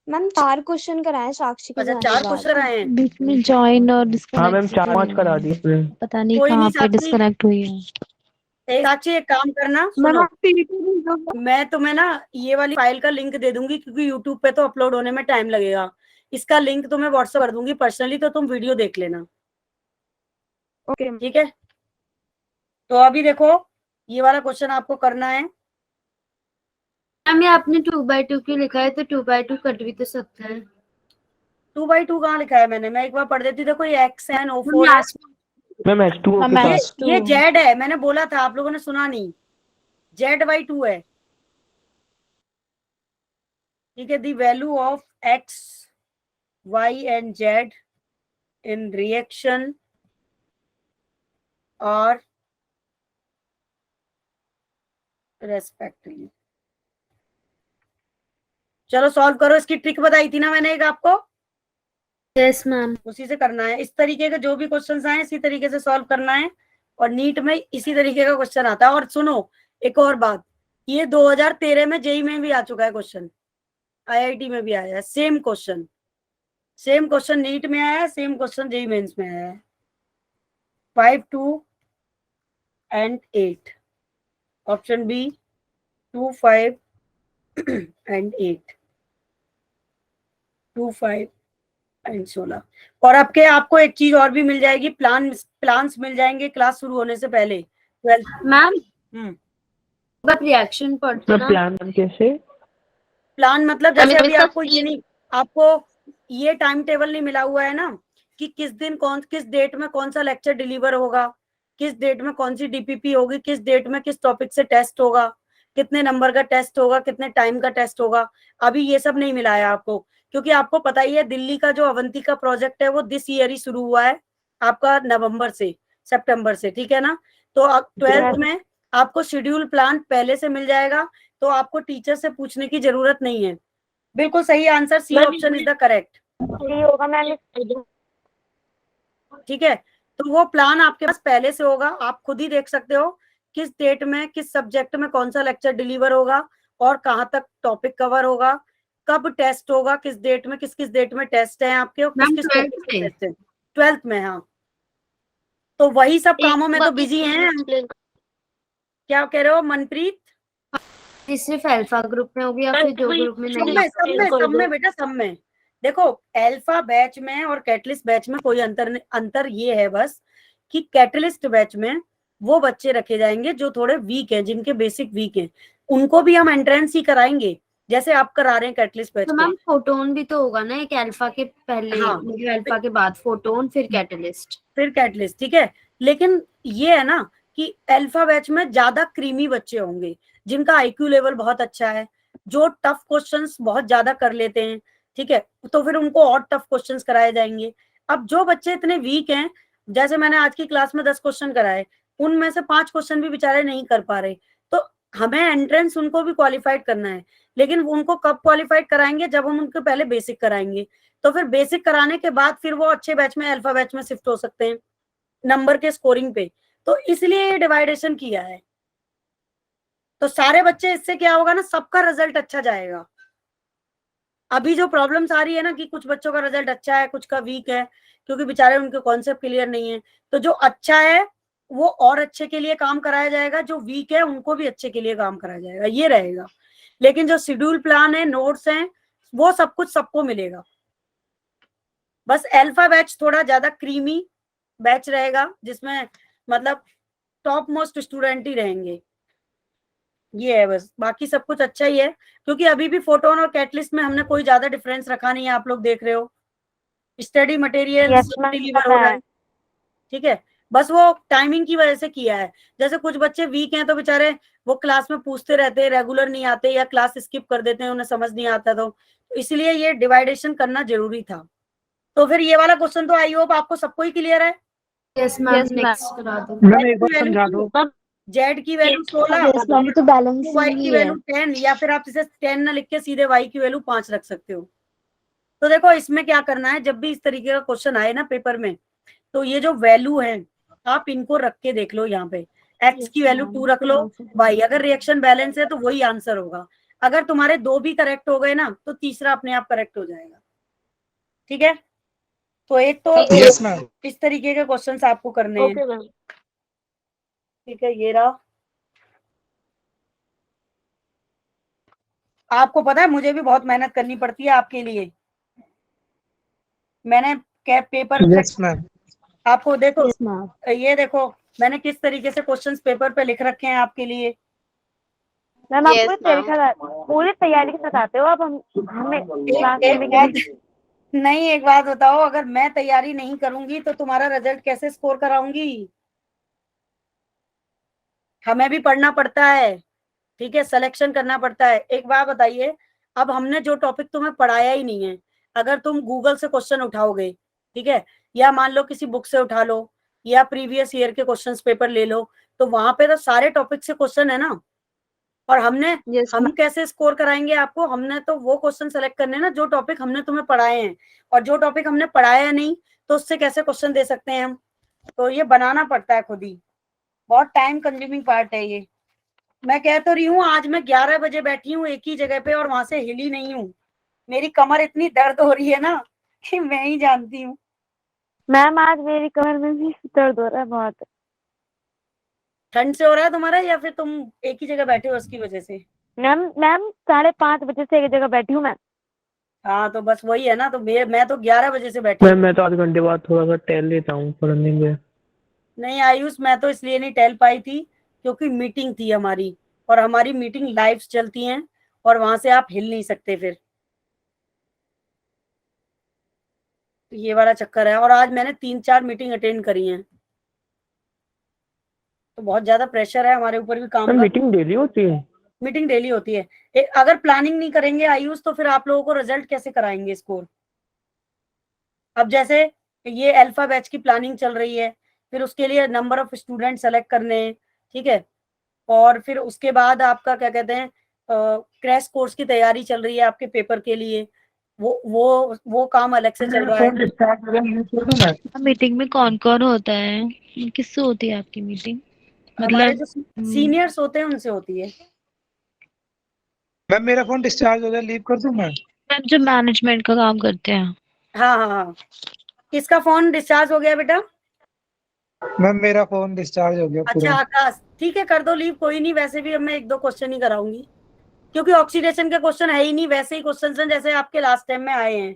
मैम 4 क्वेश्चन कराए साक्षी के अच्छा, जाने 4 के बाद। क्वेश्चन कराए हैं। बीच में ज्वाइन और हाँ मैम डिस्कनेक्ट 4-5 करा दिए। पता नहीं कोई कहाँ नहीं पे साक्षी, डिस्कनेक्ट हुई है। साक्षी एक काम करना, मैम सुनो, आप PPT मैं तुम्हें ना ये वाली फाइल का लिंक दे दूंगी, क्योंकि यूट्यूब पे तो अपलोड होने में टाइम लगेगा। इसका लिंक तुम्हें व्हाट्सएप कर दूंगी पर्सनली, तो तुम वीडियो देख लेना, ओके। ठीक है। तो अभी देखो ये वाला क्वेश्चन आपको करना है। मैम ये आपने 2/2 क्यों लिखा है? तो 2/2 कट भी तो सकता है। 2/2 कहाँ लिखा है मैंने? मैं एक बार पढ़ देती। देखो ये XnO4 है, मैम H2O के मैम साथ। ये जेड है, मैंने बोला था आप लोगों ने सुना नहीं, Z/2 है, ठीक है। The value of X, Y and Z in reaction और रेस्पेक्टिवली। चलो सॉल्व करो, इसकी ट्रिक बताई थी ना मैंने एक आपको, यस मैम। उसी से करना है। इस तरीके के जो भी क्वेश्चंस आए इसी तरीके से सॉल्व करना है, और नीट में इसी तरीके का क्वेश्चन आता है। और सुनो एक और बात, ये 2013 में जेई में भी आ चुका है क्वेश्चन, IIT में भी आया है same question. Same question NEET में आया है, सेम क्वेश्चन जेई मेंस में आया है। 5, 2 and 8, option B 2, 5 and 8, 2, 5 and 16। और आपको एक चीज और भी मिल जाएगी, प्लान्स मिल जाएंगे क्लास शुरू होने से पहले 12th। मैम बट रिएक्शन पढ़ते मैं ना, प्लान कैसे? प्लान मतलब मैम, जैसे अभी इसका आपको ये नहीं, आपको ये टाइम टेबल नहीं मिला हुआ है ना कि किस दिन किस डेट में कौन सा लेक्चर डिलीवर होगा, किस डेट में कौन सी डीपीपी होगी, किस डेट में किस टॉपिक से टेस्ट होगा, कितने नंबर का टेस्ट होगा, कितने टाइम का टेस्ट होगा, अभी ये सब नहीं मिला है आपको। क्योंकि आपको पता ही है दिल्ली का जो अवंतिका प्रोजेक्ट है वो दिस ईयर ही शुरू हुआ है आपका नवंबर से सितंबर से, ठीक है ना। तो 12th में आपको शेड्यूल प्लान पहले से मिल जाएगा, तो आपको टीचर से पूछने की जरूरत नहीं है। बिल्कुल सही answer, C option is the correct. होगा मैम। ठीक है, तो वो प्लान आपके पास पहले से होगा, आप खुद ही देख सकते हो किस डेट में किस सब्जेक्ट में कौन सा लेक्चर डिलीवर होगा और कहाँ तक टॉपिक कवर होगा, कब टेस्ट होगा, किस डेट में किस डेट में टेस्ट है आपके और किस टॉपिक में टेस्ट है। 12th में, हाँ। तो वही सब कामों में तो बिजी हैं। क्या कह रहे हो मनप्रीत? सिर्फ अल्फा ग्रुप में होगी या फिर जो ग्रुप में नहीं? सब में बेटा, सब में। देखो अल्फा बैच में और कैटलिस्ट बैच में कोई अंतर ये है बस कि कैटलिस्ट बैच में वो बच्चे रखे जाएंगे जो थोड़े वीक हैं, जिनके बेसिक वीक हैं, उनको भी हम एंट्रेंस ही कराएंगे जैसे आप करा रहे हैं कैटलिस्ट बैच तो मैम फोटोन भी तो होगा ना, एक अल्फा के पहले, हाँ। मतलब अल्फा के बाद फोटोन फिर कैटलिस्ट। फिर कैटलिस्ट, ठीक है। लेकिन ये है ना कि अल्फा बैच में ज्यादा क्रीमी बच्चे होंगे जिनका आईक्यू लेवल बहुत अच्छा है, जो टफ क्वेश्चंस बहुत ज्यादा कर लेते हैं, ठीक है, तो फिर उनको और टफ क्वेश्चंस कराए जाएंगे। अब जो बच्चे इतने वीक हैं, जैसे मैंने आज की क्लास में 10 क्वेश्चन कराए, उनमें से 5 क्वेश्चन भी बेचारे नहीं कर पा रहे, तो हमें एंट्रेंस उनको भी क्वालिफाइड करना है। लेकिन उनको कब क्वालिफाइड कराएंगे? जब हम उनको पहले बेसिक कराएंगे, तो फिर बेसिक कराने के बाद फिर वो अच्छे बैच में अल्फा बैच में शिफ्ट हो सकते हैं नंबर के स्कोरिंग पे। तो इसलिए ये डिवाइडेशन किया है। तो सारे बच्चे, इससे क्या होगा ना, सबका रिजल्ट अच्छा जाएगा। अभी जो प्रॉब्लम्स आ रही है ना कि कुछ बच्चों का रिजल्ट अच्छा है, कुछ का वीक है, क्योंकि बेचारे उनके कॉन्सेप्ट क्लियर नहीं है, तो जो अच्छा है वो और अच्छे के लिए काम कराया जाएगा, जो वीक है उनको भी अच्छे के लिए काम कराया जाएगा, ये रहेगा। लेकिन जो शेड्यूल प्लान है, नोट्स हैं, वो सब कुछ सबको मिलेगा। बस अल्फा बैच थोड़ा ज्यादा क्रीमी बैच रहेगा, जिसमें मतलब टॉप मोस्ट स्टूडेंट ही रहेंगे, ये है बस। बाकी सब कुछ अच्छा ही है, क्योंकि अभी भी फोटोन और कैटलिस्ट में हमने कोई ज्यादा डिफरेंस रखा नहीं है। आप लोग देख रहे हो स्टडी मटेरियल डिलीवर हो रहा है, ठीक है, बस वो टाइमिंग की वजह से किया है। जैसे कुछ बच्चे वीक हैं तो बेचारे वो क्लास में पूछते रहते हैं, रेगुलर नहीं आते या क्लास स्किप कर देते हैं, उन्हें समझ नहीं आता, तो इसलिए ये डिवाइडेशन करना जरूरी था। तो फिर ये वाला क्वेश्चन तो आई होप आपको सबको ही क्लियर है। यस मैम, नेक्स्ट करा दो। मैम एक बार समझा दो। जेड की वैल्यू 16, तो बैलेंस वाई की वैल्यू 10, या फिर आप इसे 10 ना लिख के सीधे वाई की वैल्यू 5 रख सकते हो। तो देखो इसमें क्या करना है, जब भी इस तरीके का क्वेश्चन आए ना पेपर में, तो ये जो वैल्यू है आप इनको रख के देख लो। यहाँ पे x की वैल्यू 2 रख लो, y, अगर रिएक्शन बैलेंस है तो वही आंसर होगा। अगर तुम्हारे 2 भी करेक्ट हो गए ना, तो तीसरा अपने आप करेक्ट हो जाएगा, ठीक है। तो एक तो यस मैम। इस तरीके के क्वेश्चंस आपको करने हैं, ठीक है। ये रहा। आपको पता है मुझे भी बहुत मेहनत करनी पड़ती है आपके लिए। मैंने पेपर यस मैम। आपको देखो, ये देखो मैंने किस तरीके से क्वेश्चंस पेपर पे लिख रखे हैं आपके लिए। मैम आप Yes, ma'am. पूरी तैयारी के साथ आते हो आप, हमें क्लास एक में बात नहीं, एक बात बताओ, अगर मैं तैयारी नहीं करूंगी तो तुम्हारा रिजल्ट कैसे स्कोर कराऊंगी? हमें भी पढ़ना पड़ता है, ठीक है, सिलेक्शन करना पड़ता है। एक बात बताइए, अब हमने जो टॉपिक तुम्हें पढ़ाया ही नहीं है, अगर तुम गूगल से क्वेश्चन उठाओगे, ठीक है, या मान लो किसी बुक से उठा लो, या प्रीवियस ईयर के क्वेश्चंस पेपर ले लो, तो वहां पे तो सारे टॉपिक से क्वेश्चन है ना। और हम कैसे स्कोर कराएंगे आपको? हमने तो वो क्वेश्चन सेलेक्ट करने ना जो टॉपिक हमने तुम्हें पढ़ाए हैं, और जो टॉपिक हमने पढ़ाया नहीं तो उससे कैसे क्वेश्चन दे सकते हैं हम? तो ये बनाना पड़ता है खुद ही, बहुत टाइम कंज्यूमिंग पार्ट है ये। मैं कह तो रही हूँ, आज मैं 11 बजे बैठी हूँ एक ही जगह पे और वहां से हिली नहीं हूँ। मेरी कमर इतनी दर्द हो रही है ना कि मैं ही जानती हूँ। मैम आज मेरी कमर में भी दर्द हो रहा है बहुत। ठंड से हो रहा है तुम्हारा, या फिर तुम एक ही जगह बैठे हो उसकी वजह से? मैम 5:30 बजे से एक जगह बैठी हूँ मैं। हाँ तो बस वही है ना। तो मैं तो 11 बजे से बैठी हूँ। मैं तो आधे घंटे बाद थोड़ा सा टहल लेता हूँ रनिंग में। नहीं आयुष, मैं तो इसलिए नहीं टहल पाई थी क्योंकि मीटिंग थी हमारी, और हमारी मीटिंग लाइव चलती हैं, और वहां से आप हिल नहीं सकते फिर। तो ये वाला चक्कर है। और आज मैंने 3-4 मीटिंग अटेंड करी हैं, तो बहुत ज्यादा प्रेशर है हमारे ऊपर भी काम मैम का। मीटिंग डेली होती है? मीटिंग डेली होती है। अगर प्लानिंग नहीं करेंगे आयुष तो फिर आप लोगों को रिजल्ट कैसे कराएंगे स्कोर। अब जैसे ये अल्फा बैच की प्लानिंग चल रही है, फिर उसके लिए नंबर ऑफ स्टूडेंट सेलेक्ट करने हैं, ठीक है, और फिर उसके बाद आपका क्या कहते हैं क्रैश कोर्स की तैयारी चल रही है आपके पेपर के लिए, वो काम अलग से चल रहा है। मीटिंग में कौन कौन होता है, किससे होती है आपकी मीटिंग? हमारे जो सीनियर्स होते हैं उनसे होती है। मैम मेरा फोन डिस्चार्ज हो गया, लीव कर दूं मैं? मैम जो मैनेजमेंट का काम करते हैं। हाँ हाँ हाँ। किसका फोन डिस्चार्ज हो गया बेटा? मैम मेरा फोन डिस्चार्ज हो गया अच्छा पूरा। आकाश, ठीक है कर दो लीव, कोई नहीं, वैसे भी अब मैं 1-2 क्वेश्चन ही कराऊंगी क्योंकि ऑक्सीडेशन के क्वेश्चन है ही नहीं, वैसे ही क्वेश्चन हैं जैसे आपके लास्ट टाइम में आए हैं,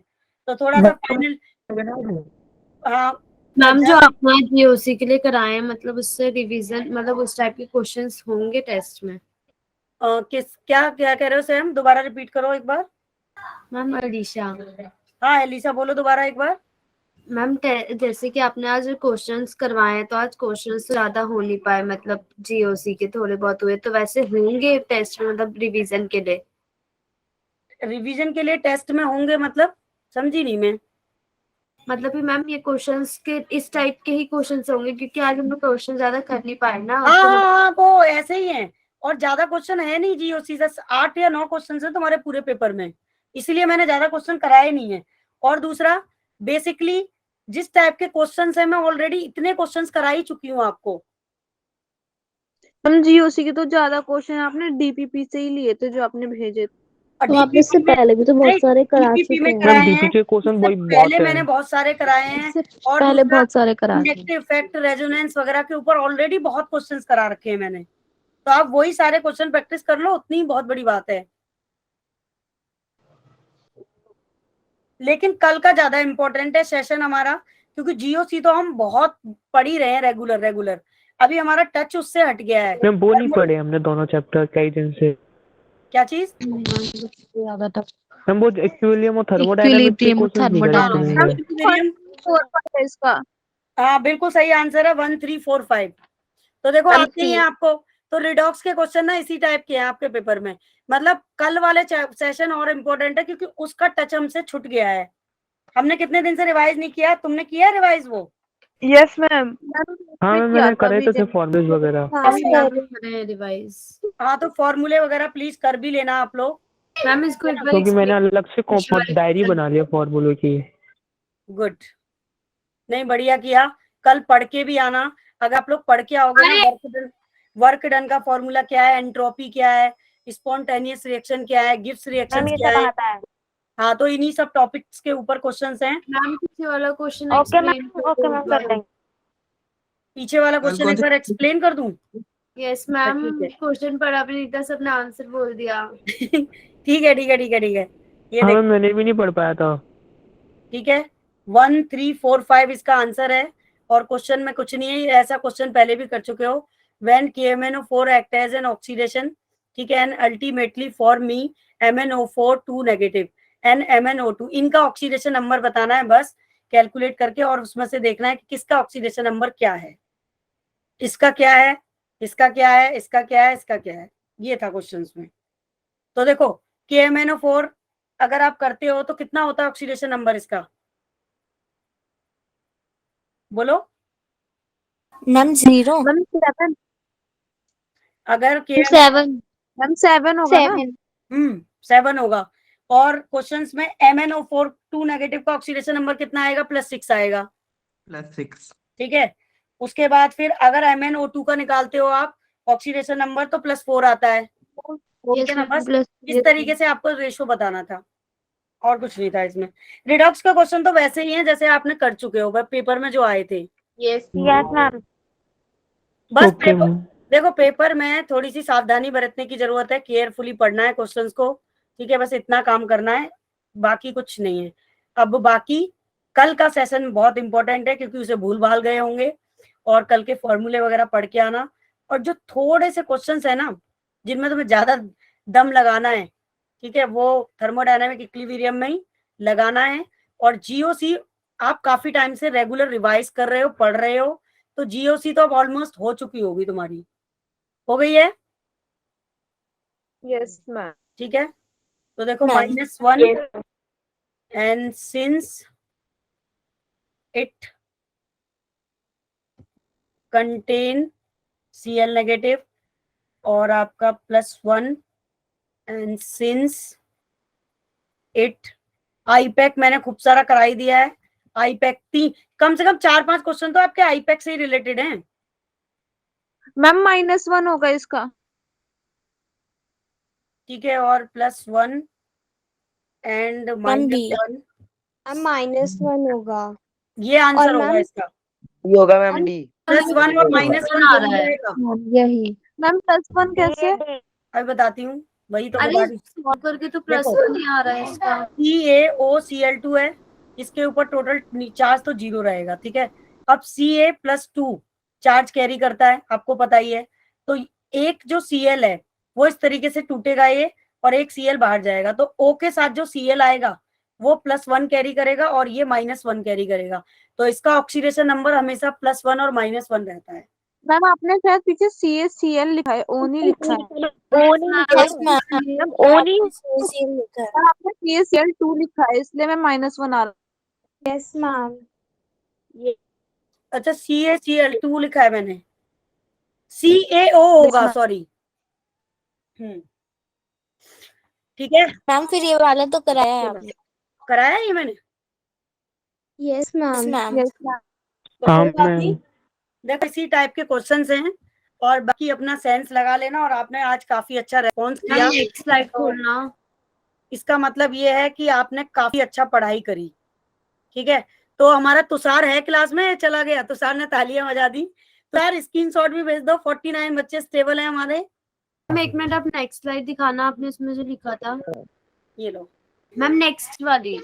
तो थोड़ा सा फाइनल। हाँ मैम जो आपने जीओसी के लिए कराए हैं मतलब उससे रिवीजन मतलब उस टाइप के क्वेश्चंस होंगे टेस्ट में? किस क्या क्या कह रहे हो सैम, दोबारा रिपीट करो एक बार। मैम अलीशा। हाँ एलिसा बोलो दोबारा एक बार। मैम जैसे कि आपने आज क्वेश्चंस करवाए हैं तो आज क्वेश्चंस ज्यादा हो नहीं पाए, मतलब जीओसी के थोड़े बहुत हुए, तो वैसे होंगे टेस्ट में मतलब रिवीजन के लिए? रिवीजन के लिए टेस्ट में होंगे मतलब समझी नहीं मैं। मतलब कि मैम ये क्वेश्चंस के इस टाइप के ही क्वेश्चंस होंगे क्योंकि आज हम लोग क्वेश्चन ज्यादा कर नहीं पाए ना। हाँ तो हाँ हाँ, वो ऐसे ही है, और ज्यादा क्वेश्चन है नहीं जीओसी से, 8 या 9 क्वेश्चन है तुम्हारे पूरे पेपर में, इसीलिए मैंने ज्यादा क्वेश्चन कराए नहीं है। और दूसरा बेसिकली जिस टाइप के क्वेश्चन है मैं ऑलरेडी इतने क्वेश्चन करा ही चुकी हूँ आपको। हम जीओसी के तो ज्यादा क्वेश्चन आपने डीपीपी से ही लिए थे जो आपने भेजे थे। तो आपने इससे पहले भी तो बहुत सारे करा डीपीपी में चुके हैं। कराए मैम हैं, डीपी के क्वेश्चन इससे बहुत पहले है। मैंने बहुत सारे कराए हैं, इससे और पहले दूसरा बहुत सारे करा चुके हैं। इंडक्टिव इफेक्ट, रेजोनेंस वगैरह के ऊपर ऑलरेडी बहुत क्वेश्चंस करा रखे हैं मैंने, तो आप वही सारे क्वेश्चन प्रैक्टिस कर लो, उतनी बहुत बड़ी बात है। लेकिन कल का ज्यादा इंपॉर्टेंट है सेशन हमारा, क्योंकि जीओसी तो हम बहुत पढ़ ही रहे हैं रेगुलर, अभी हमारा टच उससे हट गया है। मैम वो नहीं पढ़े हमने दोनों चैप्टर कई दिन से। क्या चीज? ज्यादा टफ। मैम वो इक्विलिब्रियम और थर्मोडायनामिक्स के इक्विलिब्रियम और क्वेश्चन नहीं करे हमने। इक्विलिब्रियम, इसका हाँ बिल्कुल सही आंसर है 1 3 4 5। तो देखो आते ही हैं आपको, तो रिडॉक्स के क्वेश्चन ना इसी टाइप के हैं आपके पेपर में, मतलब कल वाले सेशन और इम्पोर्टेंट है क्योंकि उसका टच हमसे छूट गया है। हमने कितने दिन से रिवाइज नहीं किया, तुमने किया रिवाइज वो? Yes ma'am. हाँ मैम मैंने करे तो थे फॉर्मूले वगैरह। रिवाइज। हाँ तो फॉर्मूले वगैरह प्लीज कर भी लेना आप लोग। मैम इसको एक बार क्योंकि मैंने अलग से वाले डायरी बना लिया फॉर्मूले की। गुड, नहीं बढ़िया किया, कल पढ़ के भी आना। अगर आप लोग पढ़ के आओगे ना वर्क डन का फॉर्मूला क्या है, एंट्रोपी क्या है, स्पॉन्टेनियस रिएक्शन क्या है, गिब्स रिएक्शन क्या है, हाँ तो इन्हीं सब टॉपिक्स के ऊपर क्वेश्चंस हैं। मैम पीछे वाला क्वेश्चन ओके मैम कर लेंगे। पीछे वाला क्वेश्चन एक बार एक्सप्लेन कर दूं? यस मैम, ठीक है। क्वेश्चन पढ़ा भी नहीं था, सबने आंसर बोल दिया। ठीक है ये हाँ देखो, मैम मैंने भी नहीं पढ़ पाया था। ठीक है 1 3 4 5 इसका आंसर है, और क्वेश्चन में कुछ नहीं है, ऐसा क्वेश्चन पहले भी कर चुके हो। When KMnO4 act as an oxidation, ठीक है, and ultimately for me MnO4 2 negative and MnO2, इनका ऑक्सीडेशन नंबर बताना है बस कैलकुलेट करके, और उसमें से देखना है कि किसका ऑक्सीडेशन नंबर क्या है, इसका क्या है, इसका क्या है, इसका क्या है, इसका क्या है, ये था क्वेश्चन में। तो देखो KMnO4 अगर आप करते हो तो कितना होता है ऑक्सीडेशन नंबर इसका, बोलो। मैम 0। मैम 7। अगर KM 7। मैम 7 होगा ना? 7 होगा, और क्वेश्चंस में MnO4 2 नेगेटिव का ऑक्सीडेशन नंबर कितना आएगा, +6 आएगा, +6। ठीक है। उसके बाद फिर अगर MnO2 का निकालते हो आप ऑक्सीडेशन नंबर तो +4 आता है, ठीक है ना। बस इस तरीके से आपको रेशो बताना था, और कुछ नहीं था इसमें। रिडॉक्स का क्वेश्चन तो वैसे ही है जैसे आपने कर चुके हो पेपर में जो आए थे। Yes ma'am. बस ओके मैम। देखो पेपर में थोड़ी सी सावधानी बरतने की जरूरत है, केयरफुली पढ़ना है क्वेश्चंस को, ठीक है, बस इतना काम करना है, बाकी कुछ नहीं है। अब बाकी कल का सेशन बहुत इंपॉर्टेंट है क्योंकि उसे भूल भाल गए होंगे, और कल के फॉर्मूले वगैरह पढ़ के आना, और जो थोड़े से क्वेश्चंस है ना जिनमें तुम्हें ज्यादा दम लगाना है ठीक है, वो थर्मोडायनामिक इक्विलिब्रियम में ही लगाना है। और जीओसी आप काफी टाइम से रेगुलर रिवाइज कर रहे हो, पढ़ रहे हो, तो जीओसी तो अब ऑलमोस्ट हो चुकी होगी तुम्हारी, हो गई है? Yes ma'am. ठीक है, तो देखो ma'am. -1 and since it contain Cl negative और आपका +1 एंड सिंस इट आईपैक मैंने खूब सारा कराई दिया है। आईपैक कम से कम 4-5 क्वेश्चन तो आपके आईपैक से ही रिलेटेड हैं। मैम -1 होगा इसका। ठीक है, और +1 एंड -1 -1 होगा। ये आंसर और होगा मैम इसका। ये होगा मैम डी। +1 और -1 आ रहा है। यही मैम +1 कैसे? अभी बताती हूँ, वही तो अरे बता रही सॉल्व करके तो देखो। +1 ही आ रहा है इसका। CaOCl2 है, इसके ऊपर टोटल चार्ज तो 0 रहेगा। ठीक है, अब Ca+2 चार्ज कैरी करता है, आपको पता ही है। तो एक जो Cl है वो इस तरीके से टूटेगा ये, और एक Cl बाहर जाएगा, तो O के साथ जो Cl आएगा वो +1 कैरी करेगा और ये -1 कैरी करेगा। तो इसका ऑक्सीडेशन नंबर हमेशा +1 और -1 रहता है। मैम आपने शायद पीछे CaCl लिखा है, O नहीं लिखा है। O नहीं लिखा है। मैम O नहीं, मैम आपने CaCl2 लिखा है, इसलिए मैं -1 आ रहा यस मैम। अच्छा, CaCl2 लिखा है मैंने, CaO होगा, सॉरी। ठीक है मैम फिर ये वाला तो कराया है आपने। कराया ये मैंने। Yes ma'am. है। तो हाँ कोई बात नहीं, मैम। देखो इसी टाइप के क्वेश्चंस हैं, और बाकी अपना सेंस लगा लेना। और आपने आज काफी अच्छा रेस्पॉन्स किया। नेक्स्ट स्लाइड खोलना। इसका मतलब ये है कि आपने काफी अच्छा पढ़ाई करी। ठीक है, तो हमारा तुषार है क्लास में, चला गया? तुषार ने तालियां बजा दी। तो यार स्क्रीनशॉट भी भेज दो, 49 बच्चे स्टेबल हैं हमारे। मैम 1 मिनट, आप नेक्स्ट स्लाइड दिखाना, आपने उसमें जो लिखा था। ये लो मैम नेक्स्ट वाली।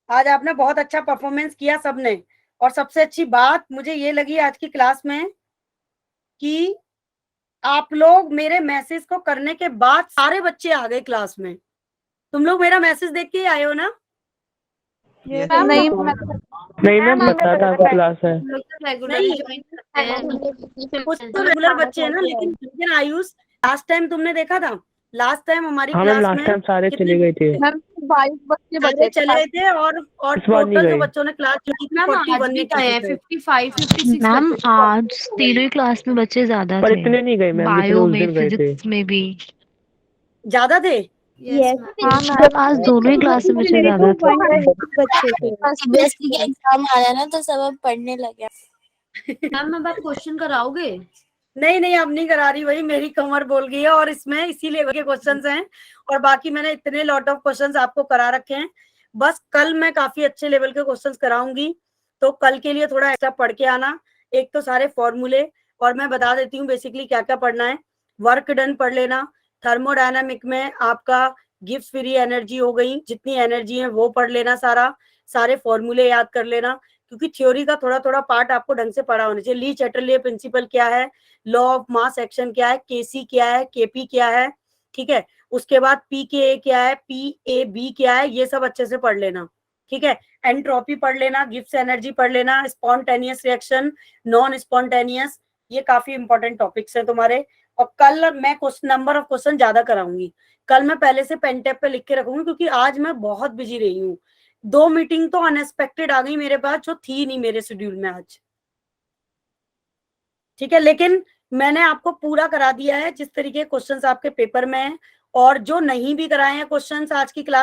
आज आपने बहुत अच्छा परफॉर्मेंस किया सबने, और सबसे अच्छी बात मुझे ये लगी आज की क्लास में कि आप लोग मेरे मैसेज को करने के बाद सारे बच्चे आ गए क्लास में। तुम लोग मेरा मैसेज देख के ही आए हो ना? नहीं मैम बता था आपको क्लास है। हम लोग तो रेगुलरली ज्वाइन करते हैं। कुछ तो रेगुलर बच्चे हैं ना, लेकिन आयुष लास्ट टाइम तुमने देखा था, लास्ट टाइम हमारी हाँ मैम, क्लास लास्ट में टाइम सारे कितने चले गए थे। मैम 22 बच्चे सारे बचे चले गए थे, और इस बार नहीं टोटल जो गए। बच्चों ने क्लास की थी मैम आज 41 भी ने गए की हैं, थी। 55-56 मैम बच्चे। आज तीनों ही क्लास में बच्चे ज्यादा पर थे, इतने नहीं गए मैम, जितने बायो उस में दिन गए थे। फिजिक्स में भी। ज्यादा थे। Yes ma'am. हाँ मैम आज दोनों ही क्लास में बच्चे ज्यादा थे। सीबीएसई का एग्जाम आया ना तो सब अब पढ़ने लगे। मैम अब आप क्वेश्चन कराओगे? नहीं अब नहीं करा रही, वही मेरी कमर बोल गई है, और इसमें इसी लेवल के क्वेश्चंस हैं, और बाकी मैंने इतने लॉट ऑफ क्वेश्चंस आपको करा रखे हैं। बस कल मैं काफी अच्छे लेवल के क्वेश्चंस कराऊंगी, तो कल के लिए थोड़ा एक्स्ट्रा पढ़ के आना। एक तो सारे फॉर्मूले, और मैं बता देती हूँ बेसिकली क्या क्या पढ़ना है। वर्क डन पढ़ लेना, थर्मोडायनामिक में आपका गिब्स फ्री एनर्जी हो गई, जितनी एनर्जी है वो पढ़ लेना, सारे फॉर्मूले याद कर लेना, क्योंकि थ्योरी का थोड़ा थोड़ा पार्ट आपको ढंग से पढ़ा होना चाहिए। ली चैटरले प्रिंसिपल क्या है, लॉ ऑफ मास एक्शन क्या है, केसी क्या है, केपी क्या है, ठीक है। उसके बाद पी के ए क्या है, पी ए बी क्या है, ये सब अच्छे से पढ़ लेना। ठीक है, एंट्रोपी पढ़ लेना, गिब्स एनर्जी पढ़ लेना, स्पॉन्टेनियस रिएक्शन, नॉन स्पॉन्टेनियस, ये काफी इंपॉर्टेंट टॉपिक्स हैं तुम्हारे। और कल मैं नंबर ऑफ क्वेश्चन ज्यादा कराऊंगी। कल मैं पहले से पेन टेप पे लिख के रखूंगी, क्योंकि आज मैं बहुत बिजी रही हूँ। 2 मीटिंग तो अनएक्सपेक्टेड आ गई मेरे पास, जो थी नहीं मेरे शेड्यूल में आज। ठीक है, लेकिन मैंने आपको पूरा करा दिया है जिस तरीके क्वेश्चंस आपके पेपर में हैं, और जो नहीं भी कराए हैं क्वेश्चंस आज की क्लास